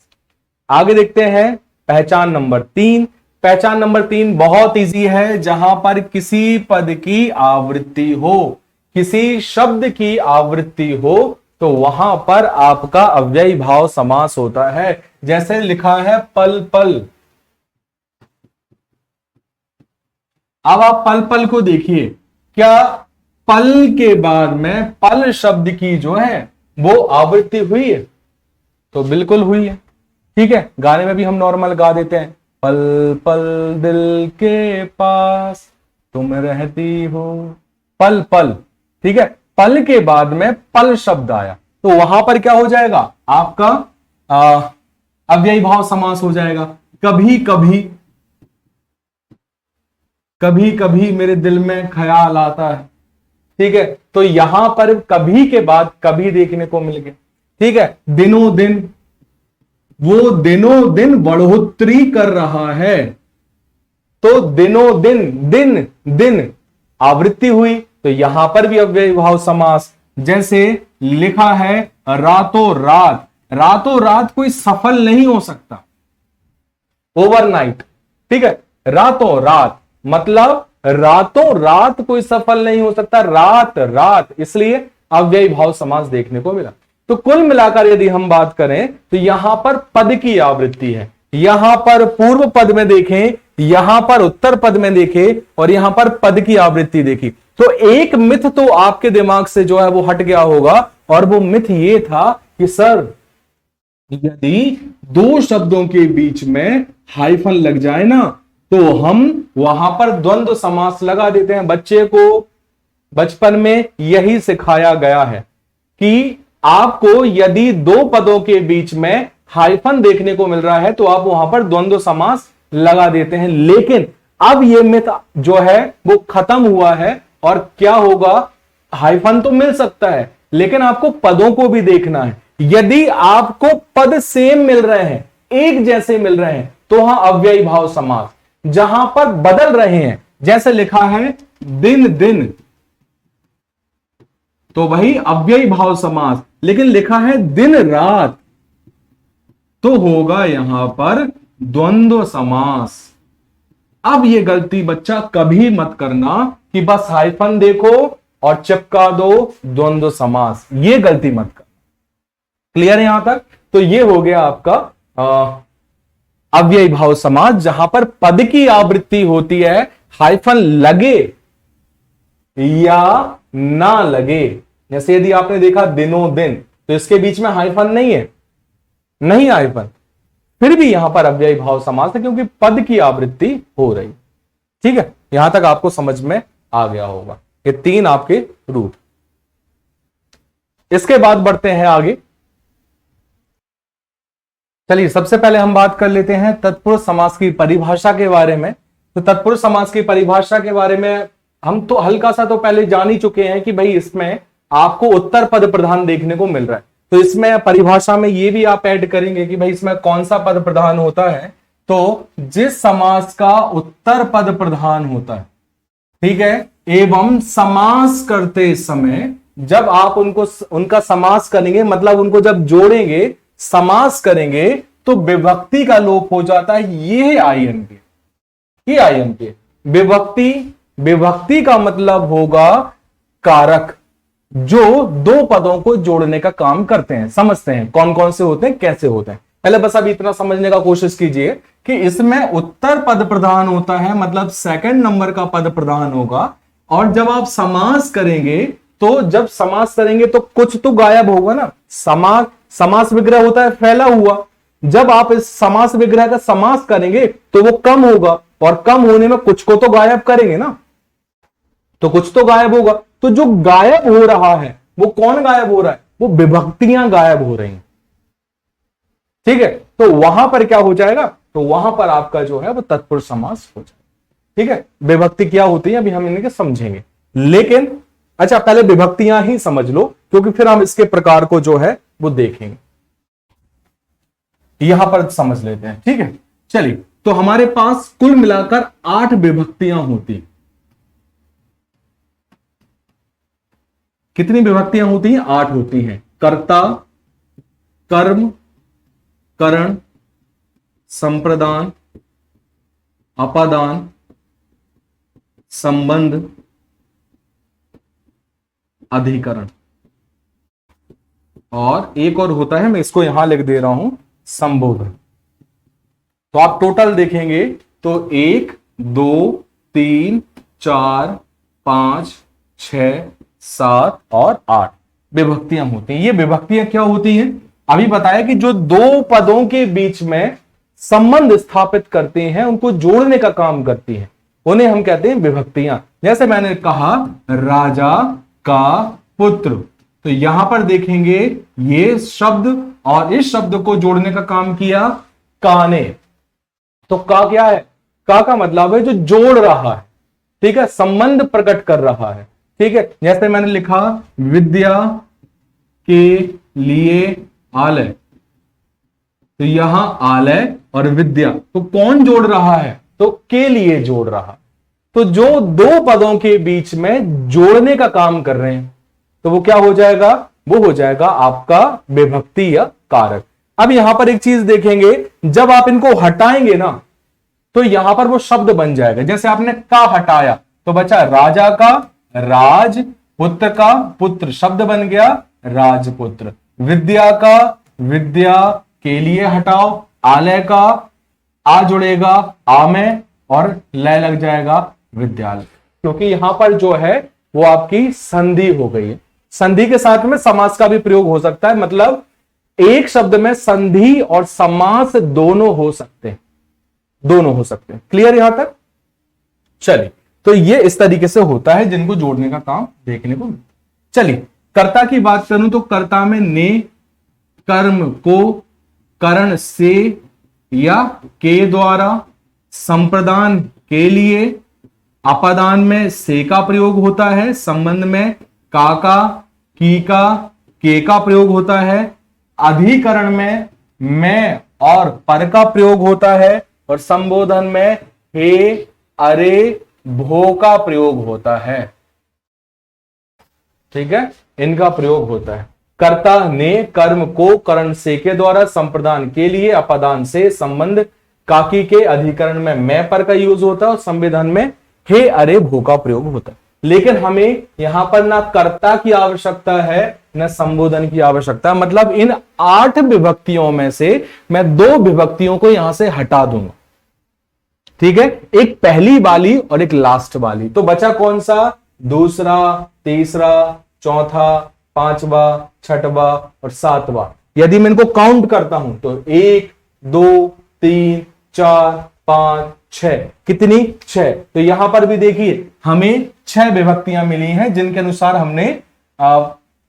A: आगे देखते हैं पहचान नंबर 3। पहचान नंबर 3 बहुत इजी है। जहां पर किसी पद की आवृत्ति हो, किसी शब्द की आवृत्ति हो, तो वहां पर आपका अव्ययी भाव समास होता है। जैसे लिखा है पल पल। अब आप पल पल को देखिए, क्या पल के बाद में पल शब्द की जो है वो आवृत्ति हुई है? तो बिल्कुल हुई है। ठीक है, गाने में भी हम नॉर्मल गा देते हैं, पल पल दिल के पास तुम रहती हो, पल पल। ठीक है, पल के बाद में पल शब्द आया तो वहां पर क्या हो जाएगा? आपका अव्ययी भाव समास हो जाएगा। कभी कभी, कभी कभी मेरे दिल में ख्याल आता है। ठीक है, तो यहां पर कभी के बाद कभी देखने को मिल गया। ठीक है, दिनों दिन, वो दिनों दिन बढ़ोतरी कर रहा है, तो दिनों दिन, दिन दिन आवृत्ति हुई, तो यहां पर भी अव्ययी भाव समास। जैसे लिखा है रातों रात। रातों रात कोई सफल नहीं हो सकता, ओवरनाइट। ठीक है, रातों रात मतलब रातों रात कोई सफल नहीं हो सकता, रात रात, इसलिए अव्ययी भाव समास देखने को मिला। तो कुल मिलाकर यदि हम बात करें तो यहां पर पद की आवृत्ति है। यहां पर पूर्व पद में देखें, यहां पर उत्तर पद में देखें, और यहां पर पद की आवृत्ति देखी, तो एक मिथ तो आपके दिमाग से जो है वो हट गया होगा, और वो मिथ ये था कि सर यदि दो शब्दों के बीच में हाइफन लग जाए ना तो हम वहां पर द्वंद्व समास लगा देते हैं। बच्चे को बचपन में यही सिखाया गया है कि आपको यदि दो पदों के बीच में हाइफन देखने को मिल रहा है तो आप वहां पर द्वंद्व समास लगा देते हैं। लेकिन अब यह मिथ जो है वो खत्म हुआ है और क्या होगा, हाइफन तो मिल सकता है लेकिन आपको पदों को भी देखना है। यदि आपको पद सेम मिल रहे हैं, एक जैसे मिल रहे हैं, तो वहां अव्ययी भाव समास। जहां पर बदल रहे हैं, जैसे लिखा है दिन दिन, तो वही अव्ययी भाव समास। लेकिन लिखा है दिन रात, तो होगा यहां पर द्वंद्व समास। अब ये गलती बच्चा कभी मत करना कि बस हाइफन देखो और चिपका दो द्वंद्व समास, ये गलती मत कर। क्लियर है यहां तक? तो ये हो गया आपका अव्ययी भाव समास, जहां पर पद की आवृत्ति होती है, हाइफन लगे या ना लगे। जैसे यदि आपने देखा दिनों दिन, तो इसके बीच में हाइफन नहीं है, नहीं हाइफन, फिर भी यहां पर अव्ययी भाव समास है क्योंकि पद की आवृत्ति हो रही। ठीक है, यहां तक आपको समझ में आ गया होगा। ये तीन आपके रूप। इसके बाद बढ़ते हैं आगे। चलिए सबसे पहले हम बात कर लेते हैं तत्पुरुष समास की परिभाषा के बारे में। तो तत्पुरुष समास की परिभाषा के बारे में हम तो हल्का सा तो पहले जान ही चुके हैं कि भाई इसमें आपको उत्तर पद प्रधान देखने को मिल रहा है। तो इसमें परिभाषा में ये भी आप ऐड करेंगे कि भाई इसमें कौन सा पद प्रधान होता है, तो जिस समास का उत्तर पद प्रधान होता है, ठीक है, एवं समास करते समय जब आप उनका समास करेंगे, मतलब उनको जब जोड़ेंगे, समास करेंगे, तो विभक्ति का लोप हो जाता है। ये आईएनपी, ये आईएनपी विभक्ति का मतलब होगा कारक जो दो पदों को जोड़ने का काम करते हैं। समझते हैं कौन कौन से होते हैं, कैसे होते हैं। पहले बस अभी इतना समझने का कोशिश कीजिए कि इसमें उत्तर पद प्रधान होता है, मतलब सेकंड नंबर का पद प्रधान होगा। और जब आप समास करेंगे, तो जब समास करेंगे तो कुछ तो गायब होगा ना। समास विग्रह होता है फैला हुआ। जब आप इस समास विग्रह का समास करेंगे तो वो कम होगा, और कम होने में कुछ को तो गायब करेंगे ना, तो कुछ तो गायब होगा। तो जो गायब हो रहा है वो कौन गायब हो रहा है, वो विभक्तियां गायब हो रही हैं। ठीक है, तो वहां पर क्या हो जाएगा, तो वहां पर आपका जो है वो तत्पुरुष समास हो जाएगा। ठीक है, विभक्ति क्या होती है अभी हम इनके समझेंगे, लेकिन अच्छा पहले विभक्तियां ही समझ लो, क्योंकि फिर हम इसके प्रकार को जो है वो देखेंगे। यहां पर समझ लेते हैं। ठीक है, चलिए, तो हमारे पास कुल मिलाकर 8 विभक्तियां होती। कितनी विभक्तियां होती हैं? 8 होती हैं। कर्ता, कर्म, करण, संप्रदान, अपादान, संबंध, अधिकरण, और एक और होता है, मैं इसको यहां लिख दे रहा हूं, संबोधन। तो आप टोटल देखेंगे तो 1 2 3 4 5 6 7 और 8 विभक्तियां होती हैं। ये विभक्तियां क्या होती हैं? अभी बताया कि जो दो पदों के बीच में संबंध स्थापित करते हैं, उनको जोड़ने का काम करती हैं, उन्हें हम कहते हैं विभक्तियां। जैसे मैंने कहा राजा का पुत्र, तो यहां पर देखेंगे ये शब्द और इस शब्द को जोड़ने का काम किया का ने। तो का क्या है? का का मतलब है जो जोड़ रहा है। ठीक है, संबंध प्रकट कर रहा है। ठीक है, जैसे मैंने लिखा विद्या के लिए आलय, तो यहां आलय और विद्या, तो कौन जोड़ रहा है? तो के लिए जोड़ रहा। तो जो दो पदों के बीच में जोड़ने का काम कर रहे हैं, तो वो क्या हो जाएगा? वो हो जाएगा आपका विभक्ति या कारक। अब यहां पर एक चीज देखेंगे, जब आप इनको हटाएंगे ना, तो यहां पर वो शब्द बन जाएगा। जैसे आपने का हटाया तो बचा राजा का राज, पुत्र का पुत्र, शब्द बन गया राजपुत्र। विद्या का विद्या, के लिए हटाओ, आलय का आ जुड़ेगा आ में, और लय लग जाएगा विद्यालय, क्योंकि यहां पर जो है वो आपकी संधि हो गई है। संधि के साथ में समास का भी प्रयोग हो सकता है, मतलब एक शब्द में संधि और समास दोनों हो सकते हैं, दोनों हो सकते हैं। क्लियर यहां तक? चलिए, तो ये इस तरीके से होता है, जिनको जोड़ने का काम देखने को मिलता है। चलिए कर्ता की बात करूं तो कर्ता में ने कर्म को करण से या के द्वारा, संप्रदान के लिए, अपादान में से का प्रयोग होता है, संबंध में का, की का, के का प्रयोग होता है, अधिकरण में मैं और पर का प्रयोग होता है, और संबोधन में हे, अरे, भो का प्रयोग होता है। ठीक है, इनका प्रयोग होता है। कर्ता ने कर्म को करण से के द्वारा, संप्रदान के लिए, अपादान से, संबंध काकी के, अधिकरण में मैं पर का यूज होता है और संविधान में हे, अरे, भो का प्रयोग होता है। लेकिन हमें यहां पर ना कर्ता की आवश्यकता है न संबोधन की आवश्यकता, मतलब इन 8 विभक्तियों में से मैं 2 विभक्तियों को यहां से हटा दूंगा। ठीक है, एक पहली वाली और एक लास्ट वाली। तो बचा कौन सा? दूसरा, तीसरा, चौथा, पांचवा, छठवा और सातवां। यदि मैं इनको काउंट करता हूं तो 1 2 3 4 5 6, कितनी? 6। तो यहां पर भी देखिए हमें 6 विभक्तियां मिली हैं, जिनके अनुसार हमने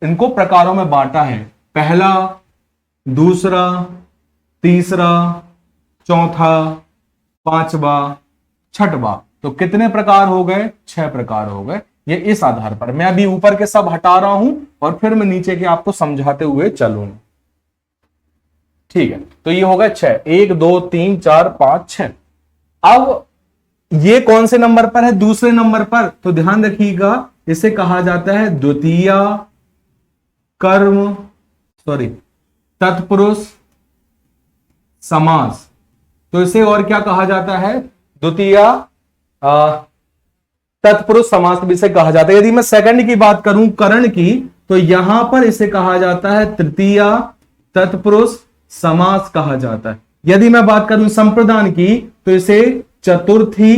A: इनको प्रकारों में बांटा है। पहला, दूसरा, तीसरा, चौथा, पांचवा, छठवा। तो कितने प्रकार हो गए? 6 प्रकार हो गए। ये इस आधार पर मैं अभी ऊपर के सब हटा रहा हूं और फिर मैं नीचे के आपको समझाते हुए चलूंगा। ठीक है, तो ये हो गए 6, 1 2 3 4 5 6। अब ये कौन से नंबर पर है? दूसरे नंबर पर। तो ध्यान रखिएगा, इसे कहा जाता है द्वितीय तत्पुरुष समास। तो इसे और क्या कहा जाता है? द्वितीय तत्पुरुष समास भी इसे कहा जाता है। यदि मैं सेकंड की बात करूं, करण की, तो यहां पर इसे कहा जाता है तृतीय तत्पुरुष समास कहा जाता है। यदि मैं बात करूं संप्रदान की, तो इसे चतुर्थी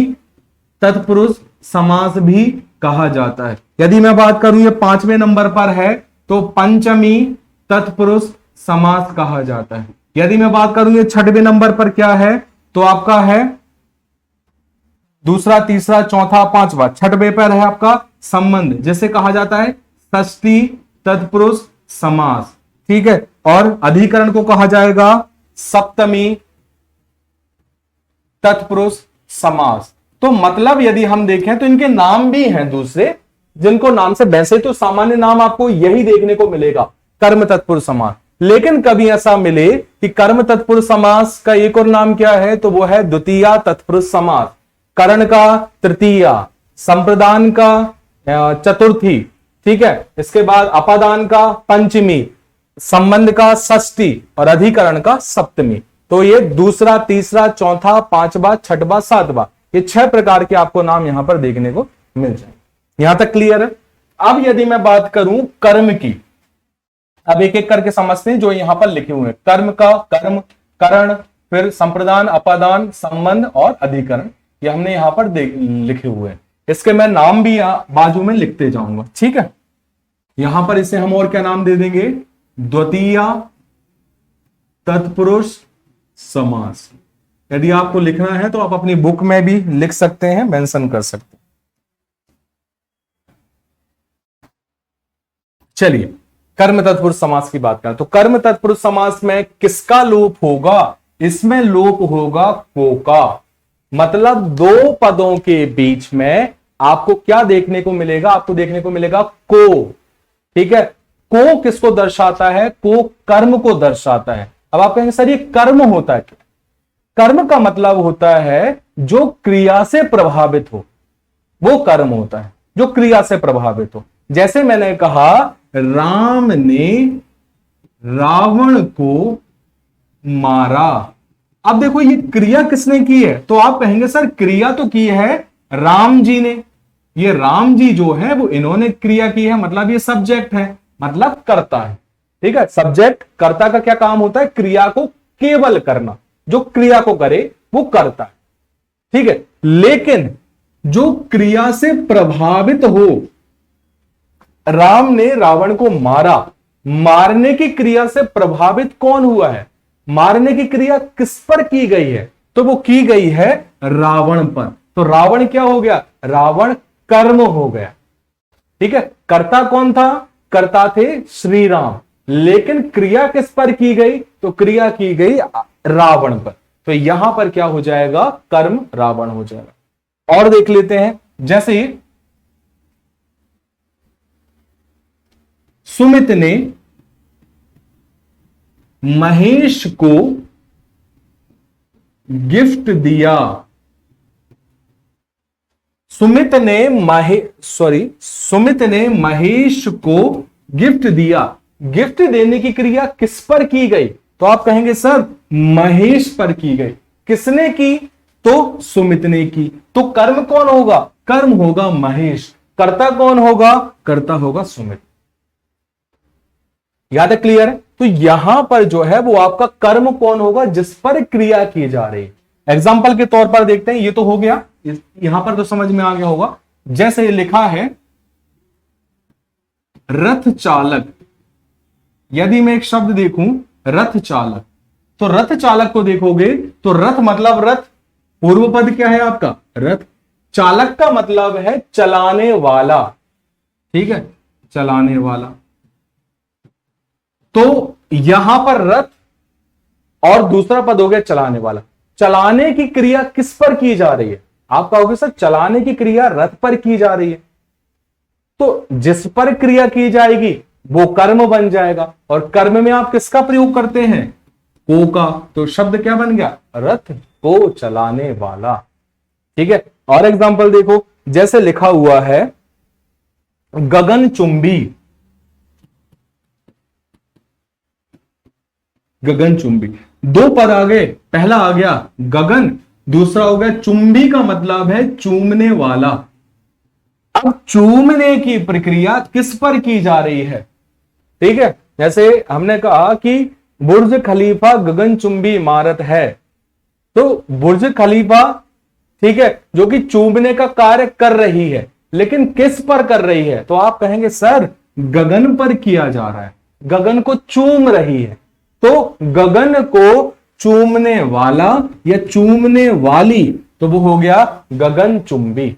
A: तत्पुरुष समास भी कहा जाता है। यदि मैं बात करूं ये 5वें नंबर पर है, तो पंचमी तत्पुरुष समास कहा जाता है। यदि मैं बात करूं ये 6वें नंबर पर क्या है, तो आपका है दूसरा, तीसरा, चौथा, पांचवा। 6वें पर है आपका संबंध, जिसे कहा जाता है षष्ठी तत्पुरुष समास। ठीक है, और अधिकरण को कहा जाएगा सप्तमी तत्पुरुष समास। तो मतलब यदि हम देखें तो इनके नाम भी हैं दूसरे, जिनको नाम से, वैसे तो सामान्य नाम आपको यही देखने को मिलेगा, कर्म तत्पुरुष समास। लेकिन कभी ऐसा मिले कि कर्म तत्पुरुष समास का एक और नाम क्या है, तो वो है द्वितीय तत्पुरुष समास। करण का तृतीय, संप्रदान का चतुर्थी, ठीक है, इसके बाद अपादान का पंचमी, संबंध का षष्ठी और अधिकरण का सप्तमी। तो ये दूसरा, तीसरा, चौथा, पांचवा, छठवा, सातवां, ये 6 प्रकार के आपको नाम यहां पर देखने को मिल जाए। यहां तक क्लियर है? अब यदि मैं बात करूं कर्म की, अब एक एक करके समझते हैं जो यहां पर लिखे हुए हैं। कर्म का कर्म, करण, फिर संप्रदान, अपादान, संबंध और अधिकरण, ये हमने यहां पर लिखे हुए हैं। इसके मैं नाम भी बाजू में लिखते जाऊंगा। ठीक है, यहां पर इसे हम और क्या नाम दे देंगे? द्वितीय तत्पुरुष समास। यदि आपको लिखना है तो आप अपनी बुक में भी लिख सकते हैं, मेंशन कर सकते हैं। चलिए कर्म तत्पुरुष समास की बात करें तो कर्म तत्पुरुष समास में किसका लोप होगा? इसमें लोप होगा को का। मतलब 2 पदों के बीच में आपको क्या देखने को मिलेगा? आपको देखने को मिलेगा को। ठीक है, को किसको दर्शाता है? को कर्म को दर्शाता है। अब आप कहेंगे सर ये कर्म होता है क्या? कर्म का मतलब होता है जो क्रिया से प्रभावित हो, वो कर्म होता है, जो क्रिया से प्रभावित हो। जैसे मैंने कहा राम ने रावण को मारा। अब देखो ये क्रिया किसने की है? तो आप कहेंगे सर क्रिया तो की है राम जी ने। ये राम जी जो है वो इन्होंने क्रिया की है, मतलब ये सब्जेक्ट है, मतलब कर्ता है। ठीक है, सब्जेक्ट, कर्ता का क्या काम होता है? क्रिया को केवल करना। जो क्रिया को करे वो करता है। ठीक है, लेकिन जो क्रिया से प्रभावित हो, राम ने रावण को मारा, मारने की क्रिया से प्रभावित कौन हुआ है? मारने की क्रिया किस पर की गई है? तो वो की गई है रावण पर। तो रावण क्या हो गया? रावण कर्म हो गया। ठीक है, कर्ता कौन था? कर्ता थे श्री राम, लेकिन क्रिया किस पर की गई? तो क्रिया की गई रावण पर, तो यहां पर क्या हो जाएगा? कर्म रावण हो जाएगा। और देख लेते हैं, जैसे सुमित ने महेश को गिफ्ट दिया। सुमित ने महेश को गिफ्ट दिया। गिफ्ट देने की क्रिया किस पर की गई? तो आप कहेंगे सर महेश पर की गई। किसने की? तो सुमित ने की। तो कर्म कौन होगा? कर्म होगा महेश। कर्ता कौन होगा? कर्ता होगा सुमित। याद है? क्लियर है? तो यहां पर जो है वो आपका कर्म कौन होगा? जिस पर क्रिया की जा रही है। एग्जाम्पल के तौर पर देखते हैं, ये तो हो गया, यहां पर तो समझ में आ गया होगा। जैसे लिखा है रथ चालक, यदि मैं एक शब्द देखूं रथ चालक, तो रथ चालक को देखोगे तो रथ मतलब रथ, पूर्व पद क्या है आपका? रथ। चालक का मतलब है चलाने वाला। ठीक है, चलाने वाला। तो यहां पर रथ और दूसरा पद हो गया चलाने वाला। चलाने की क्रिया किस पर की जा रही है? आप कहोगे सर चलाने की क्रिया रथ पर की जा रही है, तो जिस पर क्रिया की जाएगी वो कर्म बन जाएगा। और कर्म में आप किसका प्रयोग करते हैं? को का। तो शब्द क्या बन गया? रथ को चलाने वाला। ठीक है, और एग्जांपल देखो, जैसे लिखा हुआ है गगनचुंबी। गगनचुंबी, दो पद आ गए, पहला आ गया गगन, दूसरा हो गया चुंबी का मतलब है चूमने वाला। अब चूमने की प्रक्रिया किस पर की जा रही है? ठीक है, जैसे हमने कहा कि बुर्ज खलीफा गगनचुंबी इमारत है, तो बुर्ज खलीफा, ठीक है, जो कि चूमने का कार्य कर रही है, लेकिन किस पर कर रही है? तो आप कहेंगे सर गगन पर किया जा रहा है, गगन को चूम रही है। तो गगन को चूमने वाला या चूमने वाली, तो वो हो गया गगनचुंबी।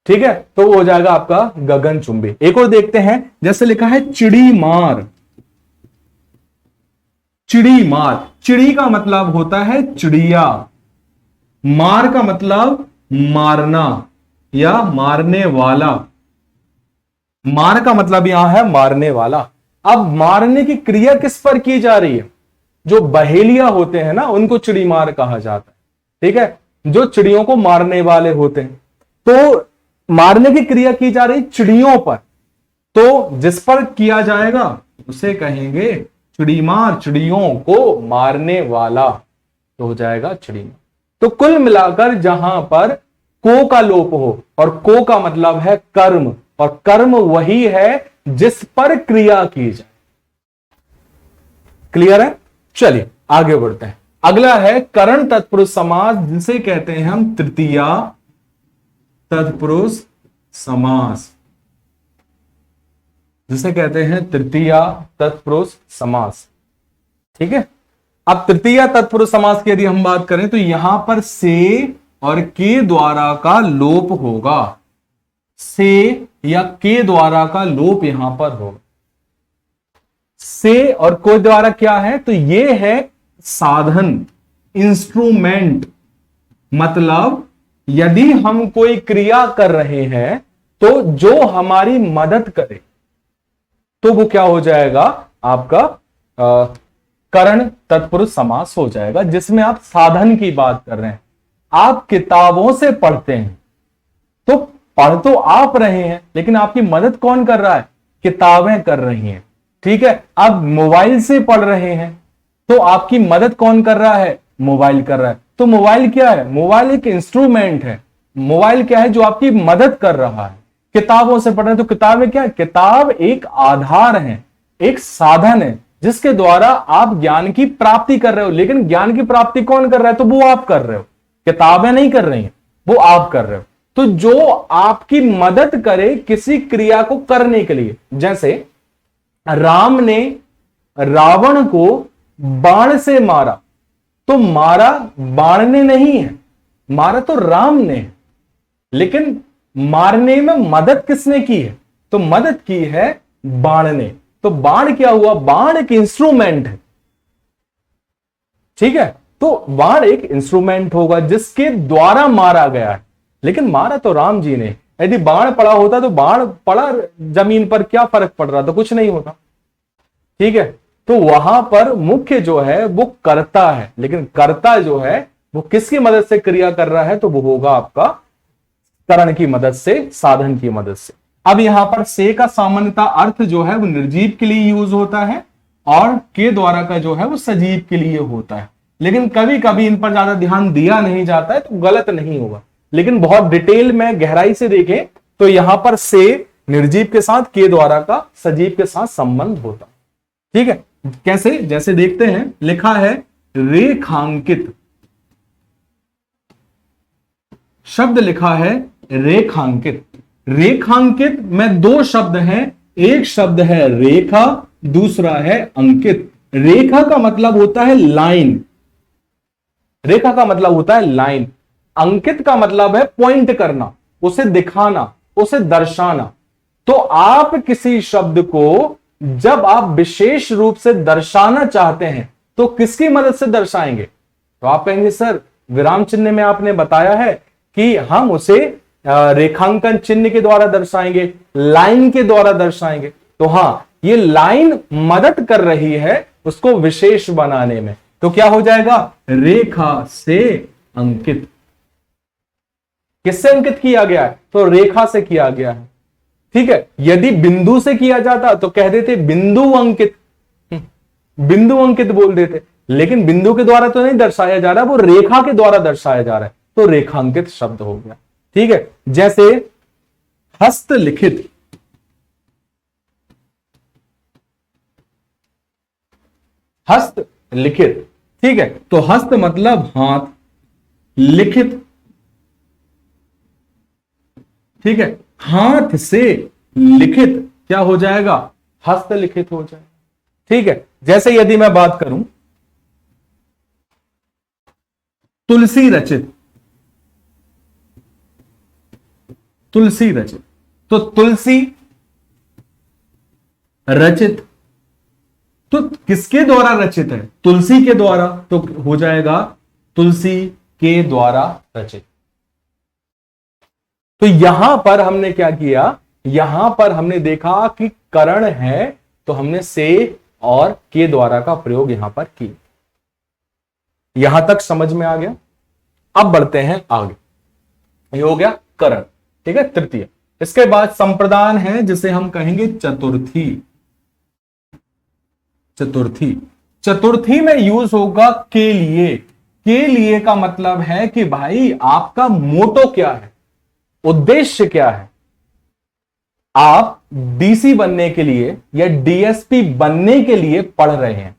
A: ठीक है, तो वो हो जाएगा आपका गगनचुंबी। एक और देखते हैं, जैसे लिखा है चिड़ी मार। चिड़ी मार, चिड़ी का मतलब होता है चिड़िया, मार का मतलब मारना या मारने वाला। मार का मतलब यहां है मारने वाला। अब मारने की क्रिया किस पर की जा रही है? जो बहेलिया होते हैं ना, उनको चिड़ी मार कहा जाता है। ठीक है, जो चिड़ियों को मारने वाले होते हैं, तो मारने की क्रिया की जा रही चिड़ियों पर, तो जिस पर किया जाएगा उसे कहेंगे चिड़ीमार, चिड़ियों को मारने वाला, तो हो जाएगा चिड़ीमार। तो कुल मिलाकर जहां पर को का लोप हो, और को का मतलब है कर्म, और कर्म वही है जिस पर क्रिया की जाए। क्लियर है? चलिए आगे बढ़ते हैं। अगला है करण तत्पुरुष समास, जिसे कहते हैं हम तृतीया तत्पुरुष समास, जिसे कहते हैं तृतीया तत्पुरुष समास। ठीक है, अब तृतीया तत्पुरुष समास की यदि हम बात करें तो यहां पर से और के द्वारा का लोप होगा। से या के द्वारा का लोप यहां पर होगा। से और को द्वारा क्या है? तो ये है साधन, इंस्ट्रूमेंट। मतलब यदि हम कोई क्रिया कर रहे हैं तो जो हमारी मदद करे, तो वो क्या हो जाएगा? आपका करण तत्पुरुष समास हो जाएगा, जिसमें आप साधन की बात कर रहे हैं। आप किताबों से पढ़ते हैं, तो पढ़ तो आप रहे हैं, लेकिन आपकी मदद कौन कर रहा है? किताबें कर रही हैं। ठीक है, आप मोबाइल से पढ़ रहे हैं, तो आपकी मदद कौन कर रहा है? मोबाइल कर रहा है। तो मोबाइल क्या है? मोबाइल एक इंस्ट्रूमेंट है। मोबाइल क्या है? जो आपकी मदद कर रहा है। किताबों से पढ़ रहे हैं, तो किताबें क्या है? किताब एक आधार है, एक साधन है, जिसके द्वारा आप ज्ञान की प्राप्ति कर रहे हो। लेकिन ज्ञान की प्राप्ति कौन कर रहा है? तो वो आप कर रहे हो, किताबें नहीं कर रही हैं, वो आप कर रहे हो। तो जो आपकी मदद करे किसी क्रिया को करने के लिए, जैसे राम ने रावण को बाण से मारा, तो मारा बाण ने नहीं है, मारा तो राम ने, लेकिन मारने में मदद किसने की है? तो मदद की है बाण ने। तो बाण क्या हुआ? बाण एक इंस्ट्रूमेंट है, ठीक है। तो बाण एक इंस्ट्रूमेंट होगा जिसके द्वारा मारा गया है, लेकिन मारा तो राम जी ने। यदि बाण पड़ा होता तो बाण पड़ा जमीन पर, क्या फर्क पड़ रहा? तो कुछ नहीं होता, ठीक है। तो वहां पर मुख्य जो है वो कर्ता है, लेकिन कर्ता जो है वो किसकी मदद से क्रिया कर रहा है? तो वो होगा आपका करण की मदद से, साधन की मदद से। अब यहां पर से का सामान्यता अर्थ जो है वो निर्जीव के लिए यूज होता है और के द्वारा का जो है वो सजीव के लिए होता है, लेकिन कभी कभी इन पर ज्यादा ध्यान दिया नहीं जाता है तो गलत नहीं होगा। लेकिन बहुत डिटेल में गहराई से देखें तो यहां पर से निर्जीव के साथ, के द्वारा का सजीव के साथ संबंध होता है, ठीक है। कैसे? जैसे देखते हैं, लिखा है रेखांकित, शब्द लिखा है रेखांकित। रेखांकित में दो शब्द हैं, एक शब्द है रेखा, दूसरा है अंकित। रेखा का मतलब होता है लाइन, रेखा का मतलब होता है लाइन। अंकित का मतलब है पॉइंट करना, उसे दिखाना, उसे दर्शाना। तो आप किसी शब्द को जब आप विशेष रूप से दर्शाना चाहते हैं तो किसकी मदद से दर्शाएंगे? तो आप कहेंगे सर विराम चिन्ह में आपने बताया है कि हम उसे रेखांकन चिन्ह के द्वारा दर्शाएंगे, लाइन के द्वारा दर्शाएंगे। तो हां, ये लाइन मदद कर रही है उसको विशेष बनाने में। तो क्या हो जाएगा? रेखा से अंकित। किससे अंकित किया गया है? तो रेखा से किया गया है, ठीक है। यदि बिंदु से किया जाता तो कह देते बिंदु अंकित, बिंदु अंकित बोल देते, लेकिन बिंदु के द्वारा तो नहीं दर्शाया जा रहा, वो रेखा के द्वारा दर्शाया जा रहा है, तो रेखांकित शब्द हो गया, ठीक है। जैसे हस्तलिखित, हस्तलिखित, ठीक है। तो हस्त मतलब हाथ, लिखित, ठीक है, हाथ से लिखित क्या हो जाएगा? हस्तलिखित हो जाएगा, ठीक है। जैसे यदि मैं बात करूं तुलसी रचित, तुलसी रचित, तो तुलसी रचित तो किसके द्वारा रचित है? तुलसी के द्वारा, तो हो जाएगा तुलसी के द्वारा रचित। तो यहां पर हमने क्या किया? यहां पर हमने देखा कि करण है तो हमने से और के द्वारा का प्रयोग यहां पर किया। यहां तक समझ में आ गया? अब बढ़ते हैं आगे। ये हो गया करण, ठीक है, तृतीय। इसके बाद संप्रदान है जिसे हम कहेंगे चतुर्थी। चतुर्थी, चतुर्थी में यूज होगा के लिए। के लिए का मतलब है कि भाई आपका मोटो क्या है, उद्देश्य क्या है। आप डीसी बनने के लिए या डीएसपी बनने के लिए पढ़ रहे हैं,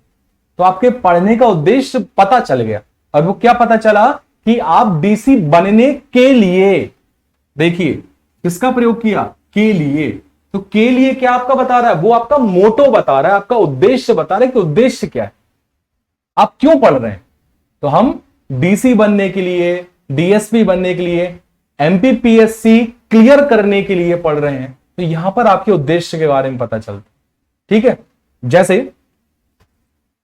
A: तो आपके पढ़ने का उद्देश्य पता चल गया। और वो क्या पता चला? कि आप डीसी बनने के लिए, देखिए किसका प्रयोग किया? के लिए। तो के लिए क्या आपका बता रहा है? वो आपका मोटो बता रहा है, आपका उद्देश्य बता रहा है कि उद्देश्य क्या है, आप क्यों पढ़ रहे हैं। तो हम डीसी बनने के लिए, डीएसपी बनने के लिए, एमपीपीएससी क्लियर करने के लिए पढ़ रहे हैं, तो यहां पर आपके उद्देश्य के बारे में पता चलता, ठीक है। जैसे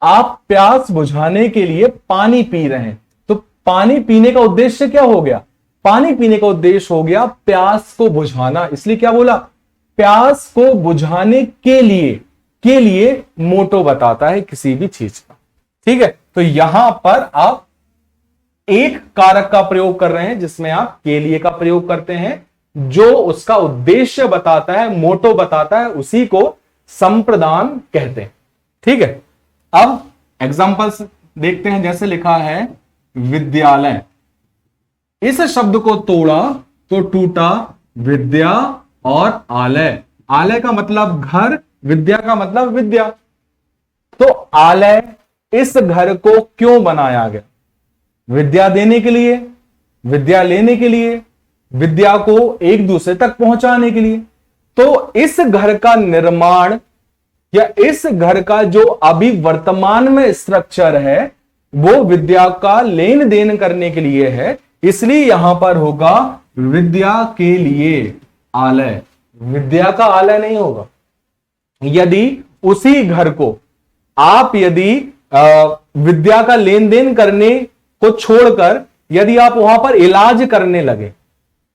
A: आप प्यास बुझाने के लिए पानी पी रहे हैं, तो पानी पीने का उद्देश्य क्या हो गया? पानी पीने का उद्देश्य हो गया प्यास को बुझाना, इसलिए क्या बोला? प्यास को बुझाने के लिए मोटो बताता है किसी भी चीज का, ठीक है। तो यहां पर आप एक कारक का प्रयोग कर रहे हैं जिसमें आप के लिए का प्रयोग करते हैं, जो उसका उद्देश्य बताता है, मोटो बताता है, उसी को संप्रदान कहते हैं, ठीक है। अब एग्जांपल्स देखते हैं। जैसे लिखा है विद्यालय, इस शब्द को तोड़ा तो टूटा विद्या और आलय। आलय का मतलब घर, विद्या का मतलब विद्या। तो आलय, इस घर को क्यों बनाया गया? विद्या देने के लिए, विद्या लेने के लिए, विद्या को एक दूसरे तक पहुंचाने के लिए। तो इस घर का निर्माण या इस घर का जो अभी वर्तमान में स्ट्रक्चर है वो विद्या का लेन देन करने के लिए है, इसलिए यहां पर होगा विद्या के लिए आलय, विद्या का आलय नहीं होगा। यदि उसी घर को आप यदि विद्या का लेन देन करने को छोड़कर यदि आप वहां पर इलाज करने लगे,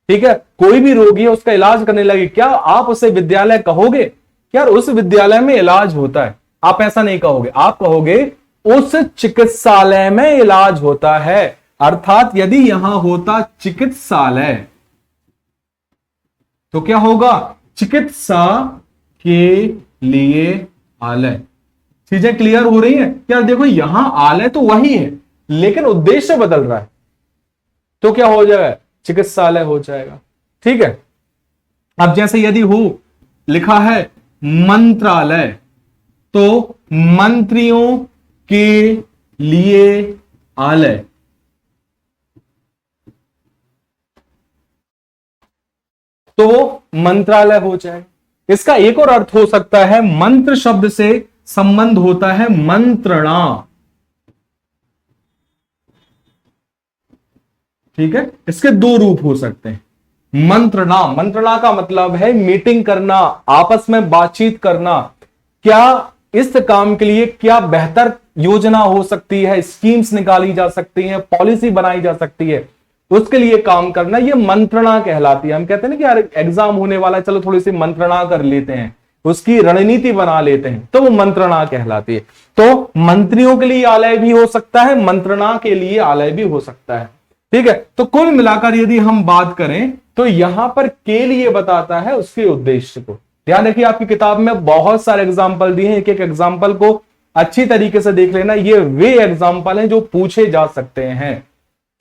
A: ठीक है, कोई भी रोगी है उसका इलाज करने लगे, क्या आप उसे विद्यालय कहोगे? यार उस विद्यालय में इलाज होता है, आप ऐसा नहीं कहोगे, आप कहोगे उस चिकित्सालय में इलाज होता है। अर्थात यदि यहां होता चिकित्सालय तो क्या होगा? चिकित्सा के लिए आलय। चीजें क्लियर हो रही हैं? यार देखो यहां आलय तो वही है लेकिन उद्देश्य बदल रहा है, तो क्या हो जाएगा? चिकित्सालय हो जाएगा। ठीक है, अब जैसे यदि हो लिखा है मंत्रालय तो मंत्रियों के लिए आलय, तो मंत्रालय हो जाएगा। इसका एक और अर्थ हो सकता है, मंत्र शब्द से संबंध होता है मंत्रणा। ठीक है, इसके दो रूप हो सकते हैं। मंत्रणा, मंत्रणा का मतलब है मीटिंग करना, आपस में बातचीत करना, क्या इस काम के लिए क्या बेहतर योजना हो सकती है, स्कीम्स निकाली जा सकती हैं, पॉलिसी बनाई जा सकती है, उसके लिए काम करना, ये मंत्रणा कहलाती है। हम कहते हैं ना कि यार एग्जाम होने वाला है, चलो थोड़ी सी मंत्रणा कर लेते हैं, उसकी रणनीति बना लेते हैं, तो वो मंत्रणा कहलाती है। तो मंत्रियों के लिए आलय भी हो सकता है, मंत्रणा के लिए आलय भी हो सकता है। ठीक है, तो कुल मिलाकर यदि हम बात करें तो यहां पर के लिए बताता है उसके उद्देश्य को। ध्यान रखिए, आपकी किताब में बहुत सारे एग्जाम्पल दिए हैं, एक एक एग्जाम्पल को अच्छी तरीके से देख लेना, ये वे एग्जाम्पल हैं जो पूछे जा सकते हैं।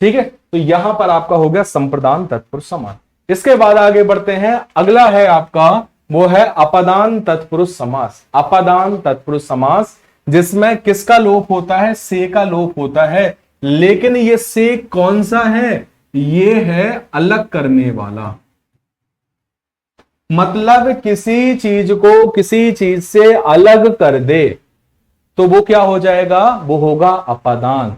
A: ठीक है, तो यहां पर आपका हो गया संप्रदान तत्पुरुष समास। इसके बाद आगे बढ़ते हैं, अगला है आपका वो है अपदान तत्पुरुष समास। अपदान तत्पुरुष समास जिसमें किसका लोप होता है? से का लोप होता है, लेकिन ये से कौन सा है? ये है अलग करने वाला। मतलब किसी चीज को किसी चीज से अलग कर दे तो वो क्या हो जाएगा? वो होगा अपादान,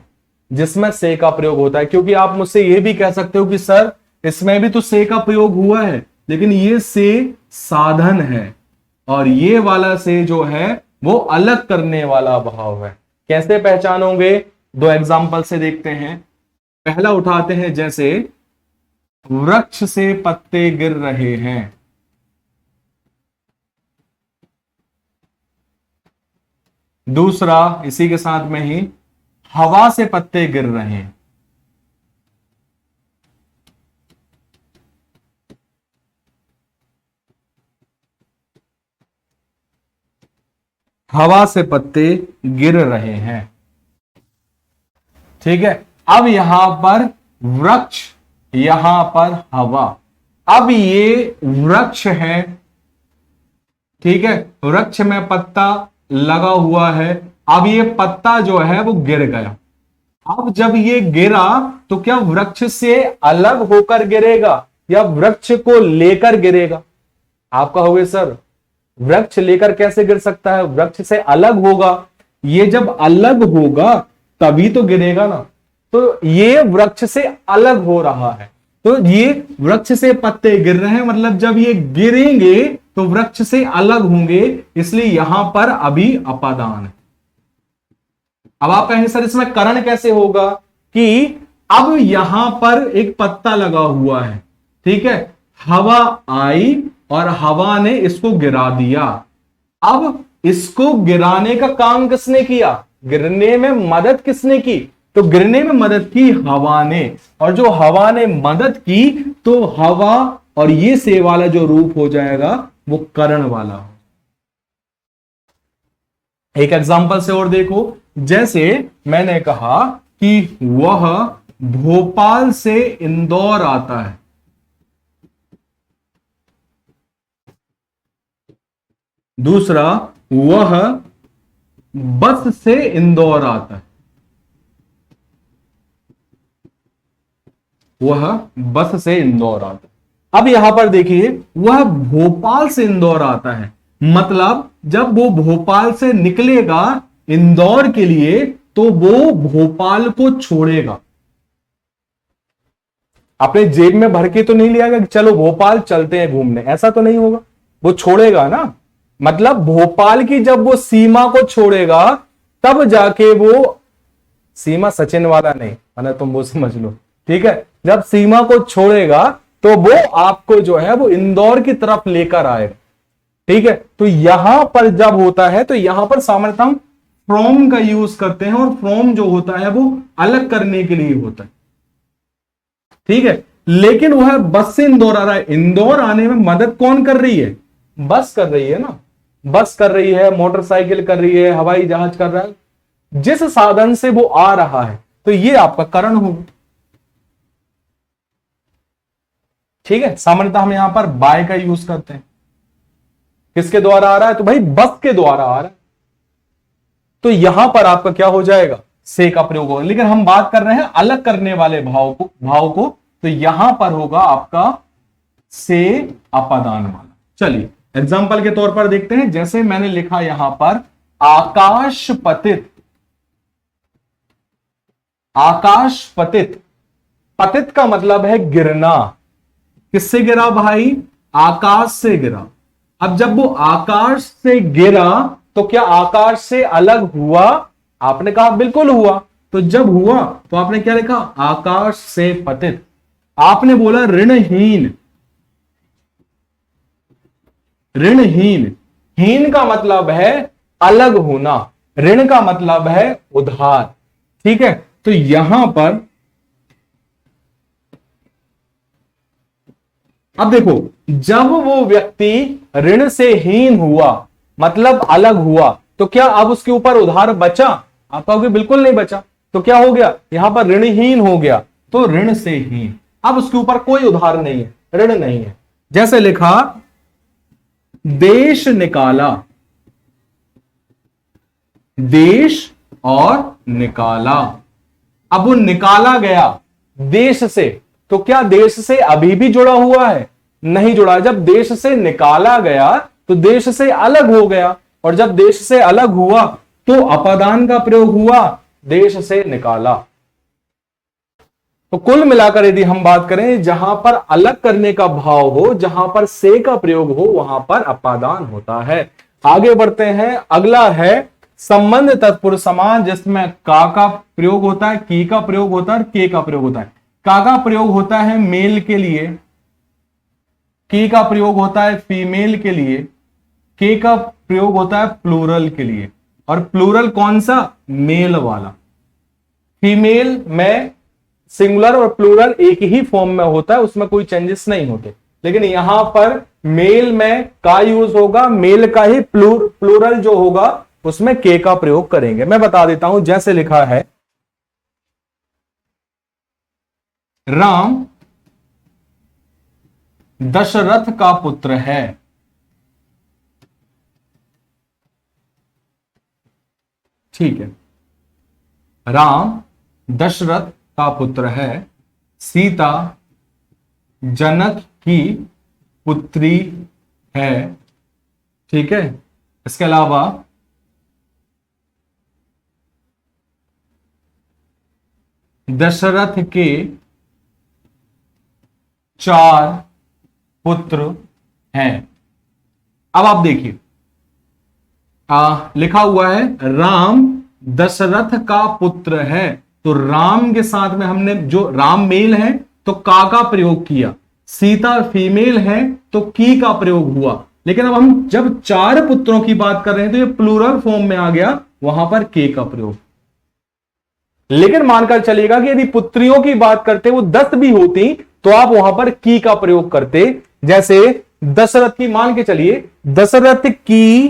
A: जिसमें से का प्रयोग होता है। क्योंकि आप मुझसे ये भी कह सकते हो कि सर इसमें भी तो से का प्रयोग हुआ है, लेकिन ये से साधन है और ये वाला से जो है वो अलग करने वाला भाव है। कैसे पहचानोगे? दो एग्जाम्पल से देखते हैं। पहला उठाते हैं, जैसे वृक्ष से पत्ते गिर रहे हैं। दूसरा इसी के साथ में ही, हवा से पत्ते गिर रहे हैं। हवा से पत्ते गिर रहे हैं। ठीक है, अब यहां पर वृक्ष, यहां पर हवा। अब ये वृक्ष है, ठीक है, वृक्ष में पत्ता लगा हुआ है। अब ये पत्ता जो है वो गिर गया। अब जब ये गिरा तो क्या वृक्ष से अलग होकर गिरेगा या वृक्ष को लेकर गिरेगा? आप कहोगे सर वृक्ष लेकर कैसे गिर सकता है? वृक्ष से अलग होगा। ये जब अलग होगा तभी तो गिरेगा ना। तो ये वृक्ष से अलग हो रहा है, तो ये वृक्ष से पत्ते गिर रहे हैं, मतलब जब ये गिरेंगे तो वृक्ष से अलग होंगे, इसलिए यहां पर अभी अपादान है। अब आप कहेंगे सर इसमें करण कैसे होगा? कि अब यहां पर एक पत्ता लगा हुआ है, ठीक है, हवा आई और हवा ने इसको गिरा दिया। अब इसको गिराने का काम किसने किया? गिरने में मदद किसने की? तो गिरने में मदद की हवा ने, और जो हवा ने मदद की तो हवा और ये से वाला जो रूप हो जाएगा वो करण वाला हो। एक एग्जांपल से और देखो, जैसे मैंने कहा कि वह भोपाल से इंदौर आता है। दूसरा, वह बस से इंदौर आता है। वह बस से इंदौर आता है। अब यहां पर देखिए, वह भोपाल से इंदौर आता है, मतलब जब वो भोपाल से निकलेगा इंदौर के लिए तो वो भोपाल को छोड़ेगा। अपने जेब में भर के तो नहीं लिया गया कि चलो भोपाल चलते हैं घूमने, ऐसा तो नहीं होगा, वो छोड़ेगा ना। मतलब भोपाल की जब वो सीमा को छोड़ेगा तब जाके वो, सीमा सचिन वाला नहीं, है तुम वो समझ लो, ठीक है, जब सीमा को छोड़ेगा तो वो आपको जो है वो इंदौर की तरफ लेकर आएगा, ठीक है। तो यहां पर जब होता है तो यहां पर सामान्यतः हम फ्रॉम का यूज करते हैं, और फ्रॉम जो होता है वो अलग करने के लिए होता है, ठीक है। लेकिन वह बस से इंदौर आ रहा है, इंदौर आने में मदद कौन कर रही है? बस कर रही है ना, बस कर रही है, मोटरसाइकिल कर रही है, हवाई जहाज कर रहा है, जिस साधन से वो आ रहा है, तो ये आपका करण होगा, ठीक है। सामान्यतः हम यहां पर बाय का यूज करते हैं, किसके द्वारा आ रहा है? तो भाई बस के द्वारा आ रहा है, तो यहां पर आपका क्या हो जाएगा? से का प्रयोग होगा। लेकिन हम बात कर रहे हैं अलग करने वाले भाव को, तो यहां पर होगा आपका से अपादान वाला। चलिए एग्जाम्पल के तौर पर देखते हैं, जैसे मैंने लिखा यहां पर आकाश पतित, आकाश पतित, पतित का मतलब है गिरना, किससे गिरा भाई? आकाश से गिरा। अब जब वो आकाश से गिरा तो क्या आकाश से अलग हुआ? आपने कहा बिल्कुल हुआ। तो जब हुआ तो आपने क्या लिखा? आकाश से पतित। आपने बोला ऋणहीन, ऋणहीन, हीन का मतलब है अलग होना, ऋण का मतलब है उधार, ठीक है। तो यहां पर अब देखो, जब वो व्यक्ति ऋण से हीन हुआ मतलब अलग हुआ, तो क्या अब उसके ऊपर उधार बचा? आप कहोगे बिल्कुल नहीं बचा। तो क्या हो गया? यहां पर ऋणहीन हो गया, तो ऋण से हीन, अब उसके ऊपर कोई उधार नहीं है, ऋण नहीं है। जैसे लिखा देश निकाला, देश और निकाला, अब वो निकाला गया देश से, तो क्या देश से अभी भी जुड़ा हुआ है? नहीं जुड़ा। जब देश से निकाला गया तो देश से अलग हो गया, और जब देश से अलग हुआ तो अपादान का प्रयोग हुआ, देश से निकाला। तो कुल मिलाकर यदि हम बात करें, जहां पर अलग करने का भाव हो, जहां पर से का प्रयोग हो, वहां पर अपादान होता है। आगे बढ़ते हैं, अगला है संबंध तत्पुरुष समास, जिसमें का प्रयोग होता है, की का प्रयोग होता है और के का प्रयोग होता है। का प्रयोग होता है मेल के लिए, की का प्रयोग होता है फीमेल के लिए, के का प्रयोग होता है प्लूरल के लिए। और प्लूरल कौन सा? मेल वाला। फीमेल में सिंगुलर और प्लूरल एक ही फॉर्म में होता है, उसमें कोई चेंजेस नहीं होते। लेकिन यहां पर मेल में का यूज होगा, मेल का ही प्लूरल जो होगा उसमें के का प्रयोग करेंगे। मैं बता देता हूं, जैसे लिखा है राम दशरथ का पुत्र है, ठीक है। राम दशरथ का पुत्र है, सीता जनक की पुत्री है, ठीक है। इसके अलावा दशरथ के 4 पुत्र हैं। अब आप देखिए, लिखा हुआ है राम दशरथ का पुत्र है, तो राम के साथ में हमने जो राम मेल है तो का प्रयोग किया, सीता फीमेल है तो की का प्रयोग हुआ। लेकिन अब हम जब 4 पुत्रों की बात कर रहे हैं तो ये प्लूरल फॉर्म में आ गया, वहां पर के का प्रयोग। लेकिन मानकर चलेगा कि यदि पुत्रियों की बात करते वो 10 भी होती तो आप वहां पर की का प्रयोग करते। जैसे दशरथ की, मान के चलिए दशरथ की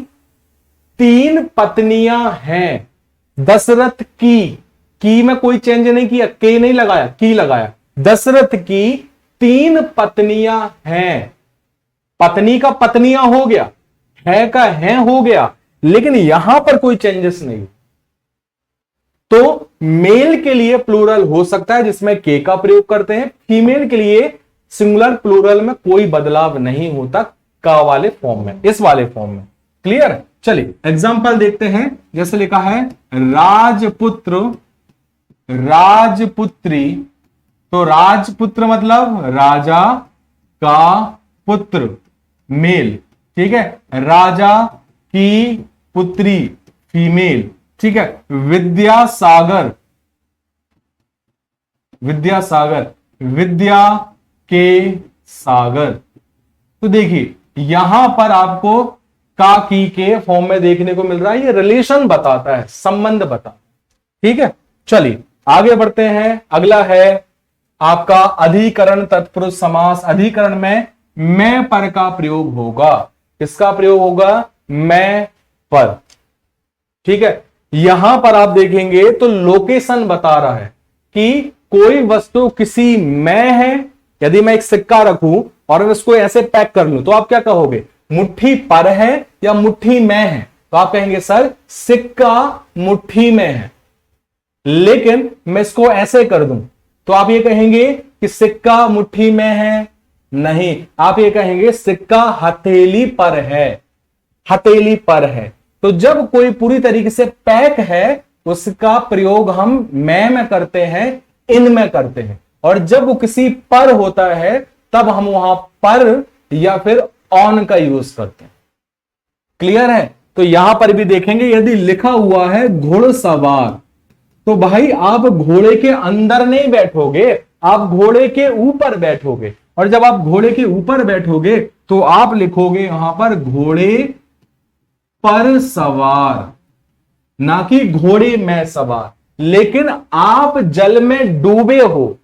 A: 3 पत्नियां हैं, दशरथ की में कोई चेंज नहीं किया, के नहीं लगाया, की लगाया। दशरथ की 3 पत्नियां हैं, पत्नी का पत्नियां हो गया, है का है हो गया, लेकिन यहां पर कोई चेंजेस नहीं। तो मेल के लिए प्लूरल हो सकता है जिसमें के का प्रयोग करते हैं, फीमेल के लिए सिंगुलर प्लूरल में कोई बदलाव नहीं होता का वाले फॉर्म में, इस वाले फॉर्म में। क्लियर है? चलिए एग्जांपल देखते हैं, जैसे लिखा है राजपुत्र राजपुत्री तो राजपुत्र मतलब राजा का पुत्र, मेल। ठीक है, राजा की पुत्री, फीमेल। ठीक है, विद्यासागर, विद्यासागर, विद्या के सागर। तो देखिए यहां पर आपको का की के फॉर्म में देखने को मिल रहा है, ये रिलेशन बताता है, संबंध बताता है। ठीक है, चलिए आगे बढ़ते हैं। अगला है आपका अधिकरण तत्पुरुष समास। अधिकरण में मैं पर का प्रयोग होगा। किसका प्रयोग होगा? मैं पर। ठीक है, यहां पर आप देखेंगे तो लोकेशन बता रहा है कि कोई वस्तु किसी में है। यदि मैं एक सिक्का रखूं और मैं इसको ऐसे पैक कर लूं तो आप क्या कहोगे? मुट्ठी पर है या मुट्ठी में है? तो आप कहेंगे सर सिक्का मुट्ठी में है। लेकिन मैं इसको ऐसे कर दूं तो आप ये कहेंगे कि सिक्का मुट्ठी में है? नहीं, आप ये कहेंगे सिक्का हथेली पर है, हथेली पर है। तो जब कोई पूरी तरीके से पैक है उसका प्रयोग हम में करते हैं, इन में करते हैं। और जब वो किसी पर होता है तब हम वहां पर या फिर ऑन का यूज करते हैं। क्लियर है? तो यहां पर भी देखेंगे यदि लिखा हुआ है घुड़सवार तो भाई आप घोड़े के अंदर नहीं बैठोगे, आप घोड़े के ऊपर बैठोगे। और जब आप घोड़े के ऊपर बैठोगे तो आप लिखोगे यहां पर घोड़े पर सवार, ना कि घोड़े में सवार। लेकिन आप जल में डूबे हो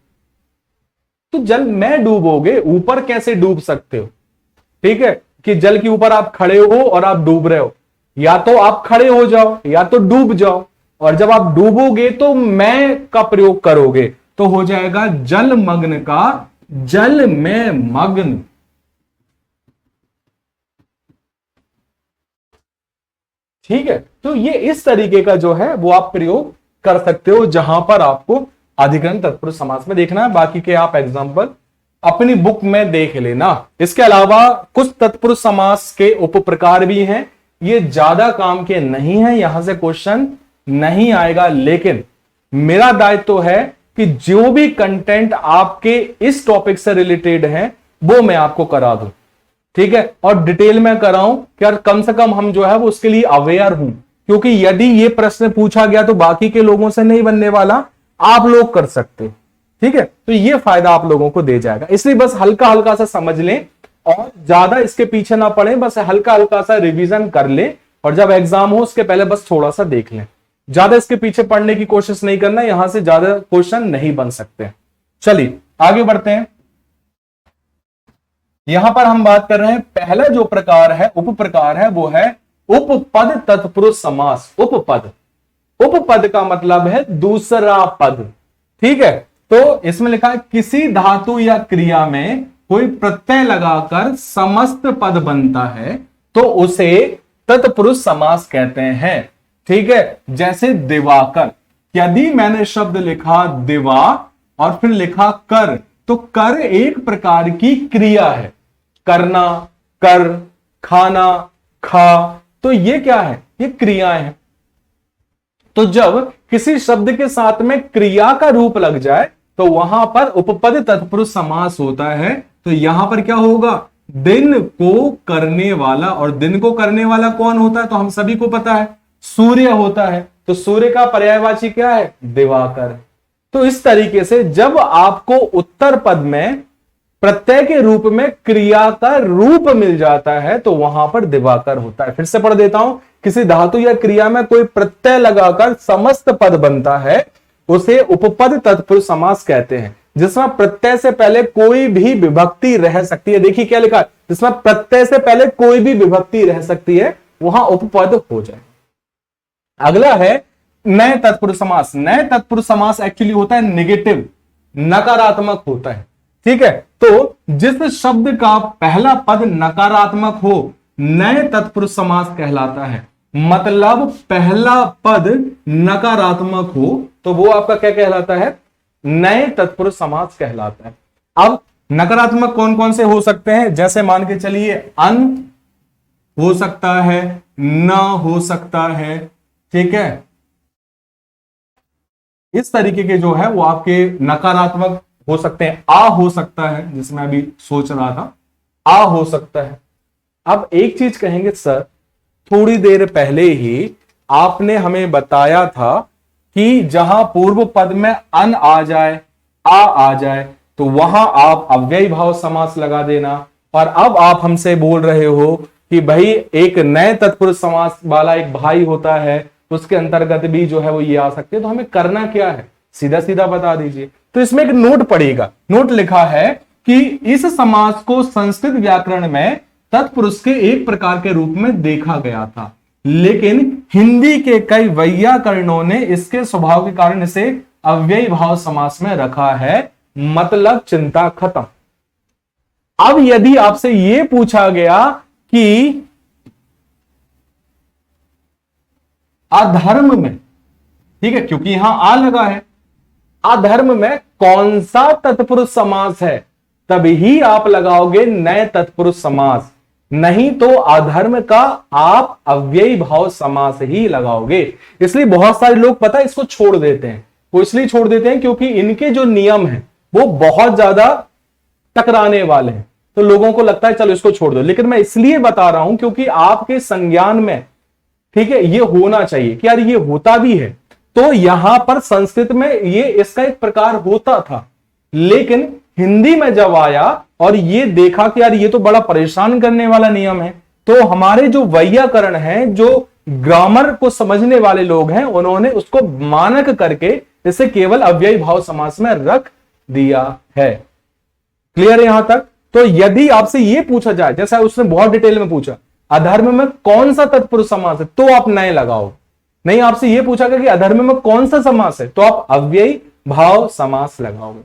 A: तो जल में डूबोगे, ऊपर कैसे डूब सकते हो? ठीक है, कि जल के ऊपर आप खड़े हो और आप डूब रहे हो, या तो आप खड़े हो जाओ या तो डूब जाओ। और जब आप डूबोगे तो मैं का प्रयोग करोगे तो हो जाएगा जलमग्न का जल में मग्न। ठीक है, तो ये इस तरीके का जो है वो आप प्रयोग कर सकते हो जहां पर आपको अधिकरण तत्पुरुष समास में देखना है। बाकी के आप एग्जांपल अपनी बुक में देख लेना। इसके अलावा कुछ तत्पुरुष समास के उप प्रकार भी हैं, ये ज्यादा काम के नहीं है, यहां से क्वेश्चन नहीं आएगा। लेकिन मेरा दायित्व तो है कि जो भी कंटेंट आपके इस टॉपिक से रिलेटेड है वो मैं आपको करा दूं। ठीक है, और डिटेल में कराऊं कि यार कम से कम हम जो है वो उसके लिए अवेयर हूं, क्योंकि यदि ये प्रश्न पूछा गया तो बाकी के लोगों से नहीं बनने वाला, आप लोग कर सकते। ठीक है, तो ये फायदा आप लोगों को दे जाएगा। इसलिए बस हल्का हल्का सा समझ लें और ज्यादा इसके पीछे ना पड़े, बस हल्का हल्का सा रिवीजन कर ले और जब एग्जाम हो उसके पहले बस थोड़ा सा देख लें। ज्यादा इसके पीछे पढ़ने की कोशिश नहीं करना, यहां से ज्यादा क्वेश्चन नहीं बन सकते। चलिए आगे बढ़ते हैं। यहां पर हम बात कर रहे हैं पहला जो प्रकार है, उप प्रकार है, वो है उपपद तत्पुरुष समास। उपपद, उपपद का मतलब है दूसरा पद। ठीक है, तो इसमें लिखा है किसी धातु या क्रिया में कोई प्रत्यय लगाकर समस्त पद बनता है तो उसे तत्पुरुष समास कहते हैं। ठीक है, जैसे दिवाकर, यदि मैंने शब्द लिखा दिवा और फिर लिखा कर, तो कर एक प्रकार की क्रिया है, करना, कर, खाना, खा, तो ये क्या है? ये क्रियाएं हैं। तो जब किसी शब्द के साथ में क्रिया का रूप लग जाए तो वहां पर उपपद तत्पुरुष समास होता है। तो यहां पर क्या होगा? दिन को करने वाला, और दिन को करने वाला कौन होता है? तो हम सभी को पता है, सूर्य होता है। तो सूर्य का पर्यायवाची क्या है? दिवाकर। तो इस तरीके से जब आपको उत्तर पद में प्रत्यय के रूप में क्रिया का रूप मिल जाता है तो वहां पर दिवाकर होता है। फिर से पढ़ देता हूं, किसी धातु या क्रिया में कोई प्रत्यय लगाकर समस्त पद बनता है उसे उपपद तत्पुरुष समास कहते हैं, जिसमें प्रत्यय से पहले कोई भी विभक्ति रह सकती है। देखिए क्या लिखा है, जिसमें प्रत्यय से पहले कोई भी विभक्ति रह सकती है वहां उपपद हो जाए। अगला है नए तत्पुरुष समास। नए तत्पुरुष समास एक्चुअली होता है नेगेटिव, नकारात्मक होता है। ठीक है, तो जिस शब्द का पहला पद नकारात्मक हो नए तत्पुरुष समास कहलाता है। मतलब पहला पद नकारात्मक हो तो वो आपका क्या कहलाता है? नए तत्पुरुष समास कहलाता है। अब नकारात्मक कौन कौन से हो सकते हैं? जैसे मान के चलिए अन हो सकता है, न हो सकता है। ठीक है, इस तरीके के जो है वो आपके नकारात्मक हो सकते हैं, आ हो सकता है, जिसमें अभी सोच रहा था, आ हो सकता है। अब एक चीज कहेंगे सर, थोड़ी देर पहले ही आपने हमें बताया था कि जहां पूर्व पद में अन आ जाए, आ जाए, तो वहां आप अव्ययी भाव समास लगा देना। और अब आप हमसे बोल रहे हो कि भाई एक नए तत्पुरुष समास वाला एक भाई होता है, उसके अंतर्गत भी जो है वो ये आ सकते हैं। तो हमें करना क्या है, सीधा सीधा बता दीजिए। तो इसमें एक नोट पड़ेगा, नोट लिखा है कि इस समास को संस्कृत व्याकरण में तत्पुरुष के एक प्रकार के रूप में देखा गया था, लेकिन हिंदी के कई वैयाकरणों ने इसके स्वभाव के कारण इसे अव्ययी भाव समास में रखा है। मतलब चिंता खत्म। अब यदि आपसे यह पूछा गया कि अधर्म में, ठीक है, क्योंकि यहां आ लगा है, अधर्म में कौन सा तत्पुरुष समास है, तभी आप लगाओगे नए तत्पुरुष समास, नहीं तो अधर्म का आप अव्ययी भाव समास ही लगाओगे। इसलिए बहुत सारे लोग पता है इसको छोड़ देते हैं। वो इसलिए छोड़ देते हैं क्योंकि इनके जो नियम हैं वो बहुत ज्यादा टकराने वाले हैं, तो लोगों को लगता है चलो इसको छोड़ दो। लेकिन मैं इसलिए बता रहा हूं क्योंकि आपके संज्ञान में, ठीक है, ये होना चाहिए कि यार ये होता भी है। तो यहां पर संस्कृत में ये इसका एक प्रकार होता था, लेकिन हिंदी में जब आया और ये देखा कि यार ये तो बड़ा परेशान करने वाला नियम है, तो हमारे जो वैयाकरण हैं, जो ग्रामर को समझने वाले लोग हैं, उन्होंने उसको मानक करके इसे केवल अव्ययी भाव समास में रख दिया है। क्लियर है यहां तक? तो यदि आपसे यह पूछा जाए, जैसा उसने बहुत डिटेल में पूछा, अधर्म में कौन सा तत्पुरुष समास है, तो आप नए लगाओ। नहीं, आपसे यह पूछा गया कि अधर्म में कौन सा समास है, तो आप अव्ययी भाव समास लगाओगे।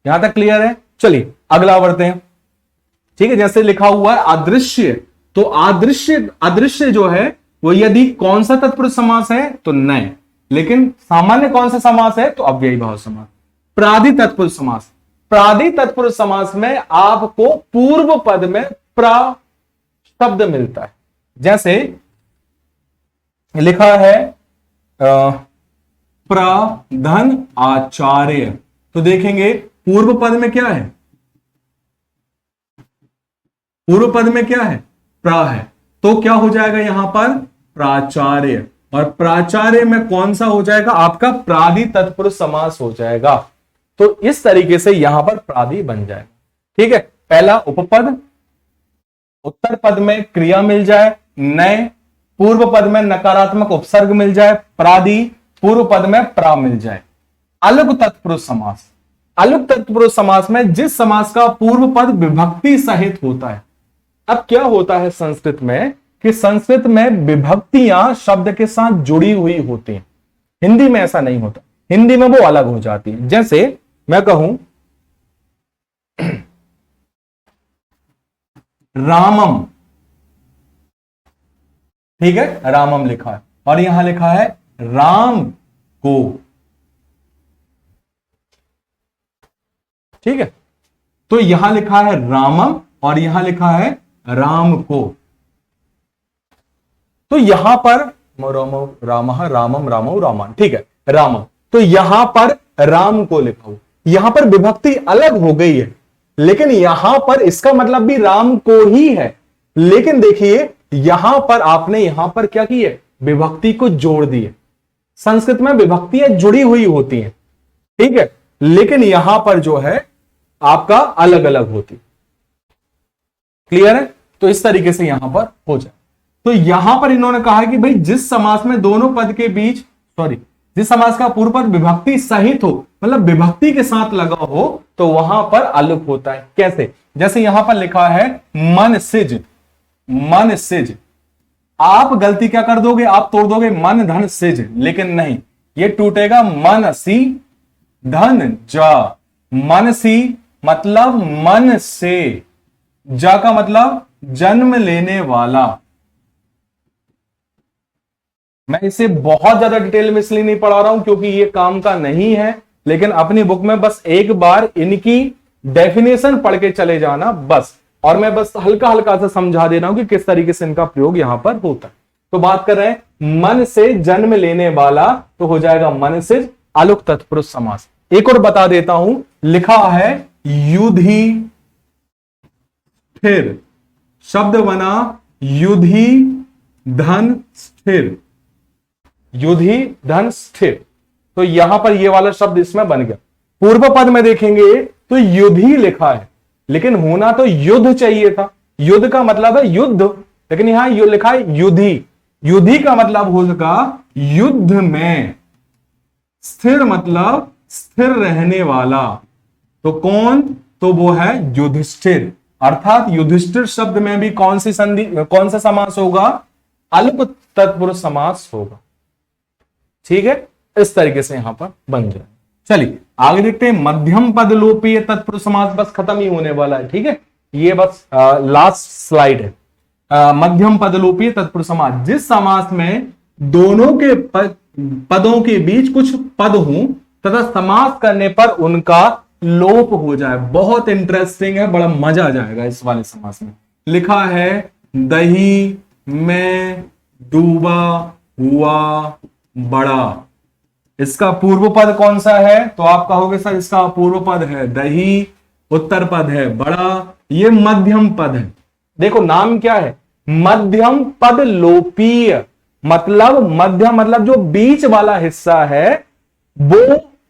A: यहां तक क्लियर है? चलिए अगला बढ़ते हैं। ठीक है, जैसे लिखा हुआ है अदृश्य, तो अदृश्य जो है वो यदि कौन सा तत्पुरुष समास है तो नए, लेकिन सामान्य कौन सा समास है तो अव्ययी भाव समास। प्रादि तत्पुरुष समास, प्रादि तत्पुरुष समास में आपको पूर्व पद में प्रा शब्द मिलता है। जैसे लिखा है प्रधन आचार्य, तो देखेंगे पूर्व पद में क्या है, पूर्व पद में क्या है, प्रा है, तो क्या हो जाएगा यहां पर प्राचार्य, और प्राचार्य में कौन सा हो जाएगा आपका प्रादि तत्पुरुष समास हो जाएगा। तो इस तरीके से यहां पर प्रादि बन जाएगा। ठीक है, पहला उपपद, उत्तर पद में क्रिया मिल जाए नए, पूर्व पद में नकारात्मक उपसर्ग मिल जाए प्रादि, पूर्व पद में प्रा मिल जाए। अलग तत्पुरुष समास, अलग तत्पुरुष समास में जिस समास का पूर्व पद विभक्ति सहित होता है। अब क्या होता है संस्कृत में कि संस्कृत में विभक्तियां शब्द के साथ जुड़ी हुई होती हैं, हिंदी में ऐसा नहीं होता, हिंदी में वो अलग हो जाती है। जैसे मैं कहूं रामम, ठीक है, रामम लिखा है और यहां लिखा है राम को, ठीक है, तो यहां लिखा है रामम और यहां लिखा है राम को। तो यहां पर राम रामम रामो रामान, ठीक है, रामम, तो यहां पर राम को लिखा हो, यहां पर विभक्ति अलग हो गई है, लेकिन यहां पर इसका मतलब भी राम को ही है। लेकिन देखिए यहां पर आपने यहां पर क्या की है, विभक्ति को जोड़ दी है। संस्कृत में विभक्तियां जुड़ी हुई होती हैं, ठीक है, लेकिन यहां पर जो है आपका अलग अलग होती। क्लियर है? तो इस तरीके से यहां पर हो जाए। तो यहां पर इन्होंने कहा कि भाई जिस समास में दोनों पद के बीच, जिस समास का पूर्व पद विभक्ति सहित हो, मतलब विभक्ति के साथ लगा हो, तो वहां पर अलग होता है। कैसे? जैसे यहां पर लिखा है मन सिज, मन सिज, आप गलती क्या कर दोगे, आप तोड़ दोगे मन धन सिज, लेकिन नहीं, ये टूटेगा मन सी धन जा। मन सी मतलब मन से, जा का मतलब जन्म लेने वाला। मैं इसे बहुत ज्यादा डिटेल में इसलिए नहीं पढ़ा रहा हूं क्योंकि ये काम का नहीं है, लेकिन अपनी बुक में बस एक बार इनकी डेफिनेशन पढ़ के चले जाना बस, और मैं बस हल्का हल्का सा समझा दे रहा हूं कि किस तरीके से इनका प्रयोग यहां पर होता है। तो बात कर रहे हैं मन से जन्म लेने वाला, तो हो जाएगा मन से अलुक तत्पुरुष समास। एक और बता देता हूं, लिखा है युधि स्थिर, शब्द बना युधि धन स्थिर, युधि धन स्थिर। तो यहां पर ये वाला शब्द इसमें बन गया। पूर्व पद में देखेंगे तो युधि लिखा है, लेकिन होना तो युद्ध चाहिए था। युद्ध का मतलब है युद्ध, लेकिन यहां लिखा है युधि। युधि का मतलब होगा युद्ध में, स्थिर मतलब स्थिर रहने वाला। तो कौन? तो वो है युधिष्ठिर। अर्थात युधिष्ठिर शब्द में भी कौन सी संधि, कौन सा समास होगा? अल्प तत्पुरुष समास होगा। ठीक है, इस तरीके से यहां पर बन जाए। चलिए आगे देखते हैं। मध्यम पद लोपीय तत्पुरुष समास बस खत्म ही होने वाला है। ठीक है, ये बस लास्ट स्लाइड है। मध्यम पद लोपीय तत्पुरुष समास, जिस समास में दोनों के पदों के बीच कुछ पद हों तथा समास करने पर उनका लोप हो जाए। बहुत इंटरेस्टिंग है, बड़ा मजा आ जाएगा इस वाले समास में। लिखा है दही में डूबा हुआ बड़ा। इसका पूर्व पद कौन सा है? तो आप कहोगे सर इसका पूर्व पद है दही, उत्तर पद है बड़ा, ये मध्यम पद है। देखो नाम क्या है? मध्यम पद लोपीय, मतलब मध्यम मतलब जो बीच वाला हिस्सा है वो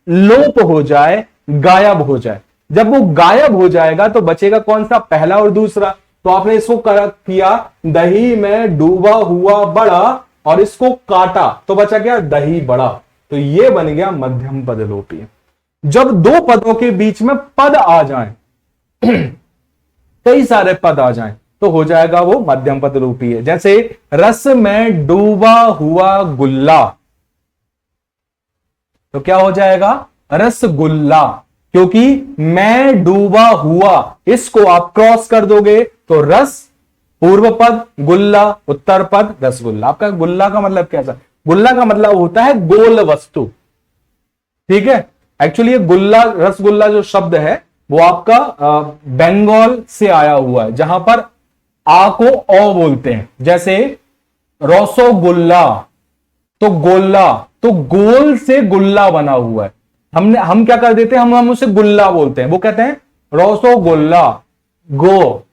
A: लोप हो जाए, गायब हो जाए। जब वो गायब हो जाएगा तो बचेगा कौन सा? पहला और दूसरा। तो आपने इसको किया दही में डूबा हुआ बड़ा और इसको काटा तो बचा क्या? दही बड़ा। तो ये बन गया मध्यम पद लोपीय। जब दो पदों के बीच में पद आ जाएं, कई सारे पद आ जाएं, तो हो जाएगा वो मध्यम पद लोपीय। जैसे रस में डूबा हुआ गुल्ला, तो क्या हो जाएगा? रसगुल्ला। क्योंकि मैं डूबा हुआ, इसको आप क्रॉस कर दोगे तो रस पूर्व पद, गुल्ला उत्तर पद, रसगुल्ला। आपका गुल्ला का मतलब कैसा? गुल्ला का मतलब होता है गोल वस्तु। ठीक है, एक्चुअली ये गुल्ला, रसगुल्ला जो शब्द है वो आपका बंगाल से आया हुआ है, जहां पर आ को ओ बोलते हैं। जैसे रसोगुल्ला, तो गोला, तो गोल से गुल्ला बना हुआ है। हम क्या कर देते हैं? हम उसे गुल्ला बोलते हैं, वो कहते हैं रसोगुल्ला गो।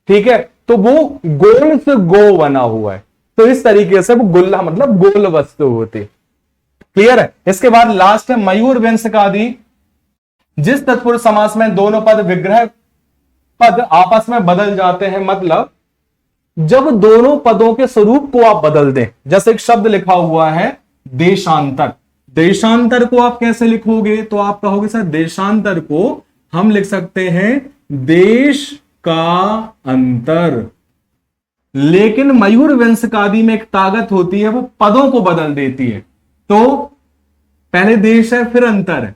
A: ठीक है, तो वो गोल से गो बना हुआ है। तो इस तरीके से वो गुल्ला मतलब गोल वस्तु होती। क्लियर है? इसके बाद लास्ट है मयूर व्यंजकादि। जिस तत्पुरुष समास में दोनों पद विग्रह पद आपस में बदल जाते हैं, मतलब जब दोनों पदों के स्वरूप को आप बदल दें। जैसे एक शब्द लिखा हुआ है देशांतर, देशांतर को आप कैसे लिखोगे? तो आप कहोगे सर देशांतर को हम लिख सकते हैं देश का अंतर। लेकिन मयूर व्यंजकादि में एक ताकत होती है, वो पदों को बदल देती है। तो पहले देश है फिर अंतर है,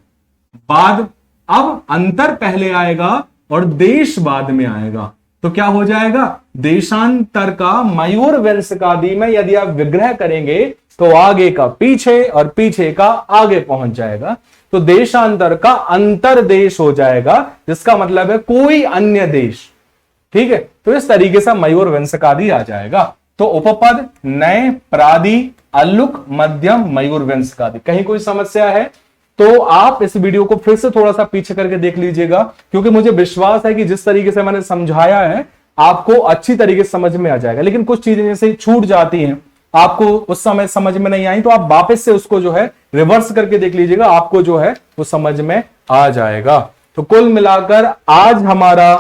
A: बाद अब अंतर पहले आएगा और देश बाद में आएगा। तो क्या हो जाएगा? देशांतर का मयूर व्यंजकादि में यदि आप विग्रह करेंगे तो आगे का पीछे और पीछे का आगे पहुंच जाएगा। तो देशांतर का अंतर देश हो जाएगा, जिसका मतलब है कोई अन्य देश। ठीक है, तो इस तरीके से मयूर व्यंजकादि आ जाएगा। तो उपपद, नए, प्रादि, अल्लुक, मध्यम, मयूर व्यंजकादि। कहीं कोई समस्या है तो आप इस वीडियो को फिर से थोड़ा सा पीछे करके देख लीजिएगा, क्योंकि मुझे विश्वास है कि जिस तरीके से मैंने समझाया है आपको अच्छी तरीके से समझ में आ जाएगा। लेकिन कुछ चीजें जैसे छूट जाती हैं, आपको उस समय समझ में नहीं आई, तो आप वापस से उसको जो है रिवर्स करके देख लीजिएगा, आपको जो है वो समझ में आ जाएगा। तो कुल मिलाकर आज हमारा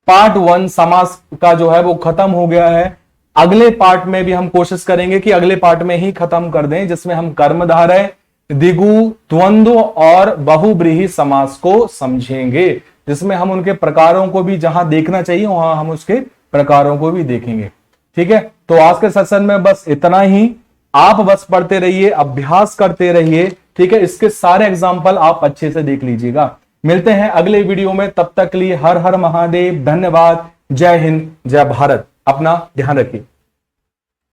A: पार्ट 1 समास का जो है वो खत्म हो गया है। अगले पार्ट में भी हम कोशिश करेंगे कि अगले पार्ट में ही खत्म कर दें, जिसमें हम कर्मधारय, द्विगु, द्वंद्व और बहुब्रीहि समास को समझेंगे, जिसमें हम उनके प्रकारों को भी जहां देखना चाहिए वहां हम उसके प्रकारों को भी देखेंगे। ठीक है, तो आज के सेशन में बस इतना ही। आप बस पढ़ते रहिए, अभ्यास करते रहिए। ठीक है, इसके सारे एग्जाम्पल आप अच्छे से देख लीजिएगा। मिलते हैं अगले वीडियो में, तब तक के लिए हर हर महादेव, धन्यवाद, जय हिंद, जय भारत। अपना ध्यान रखिए।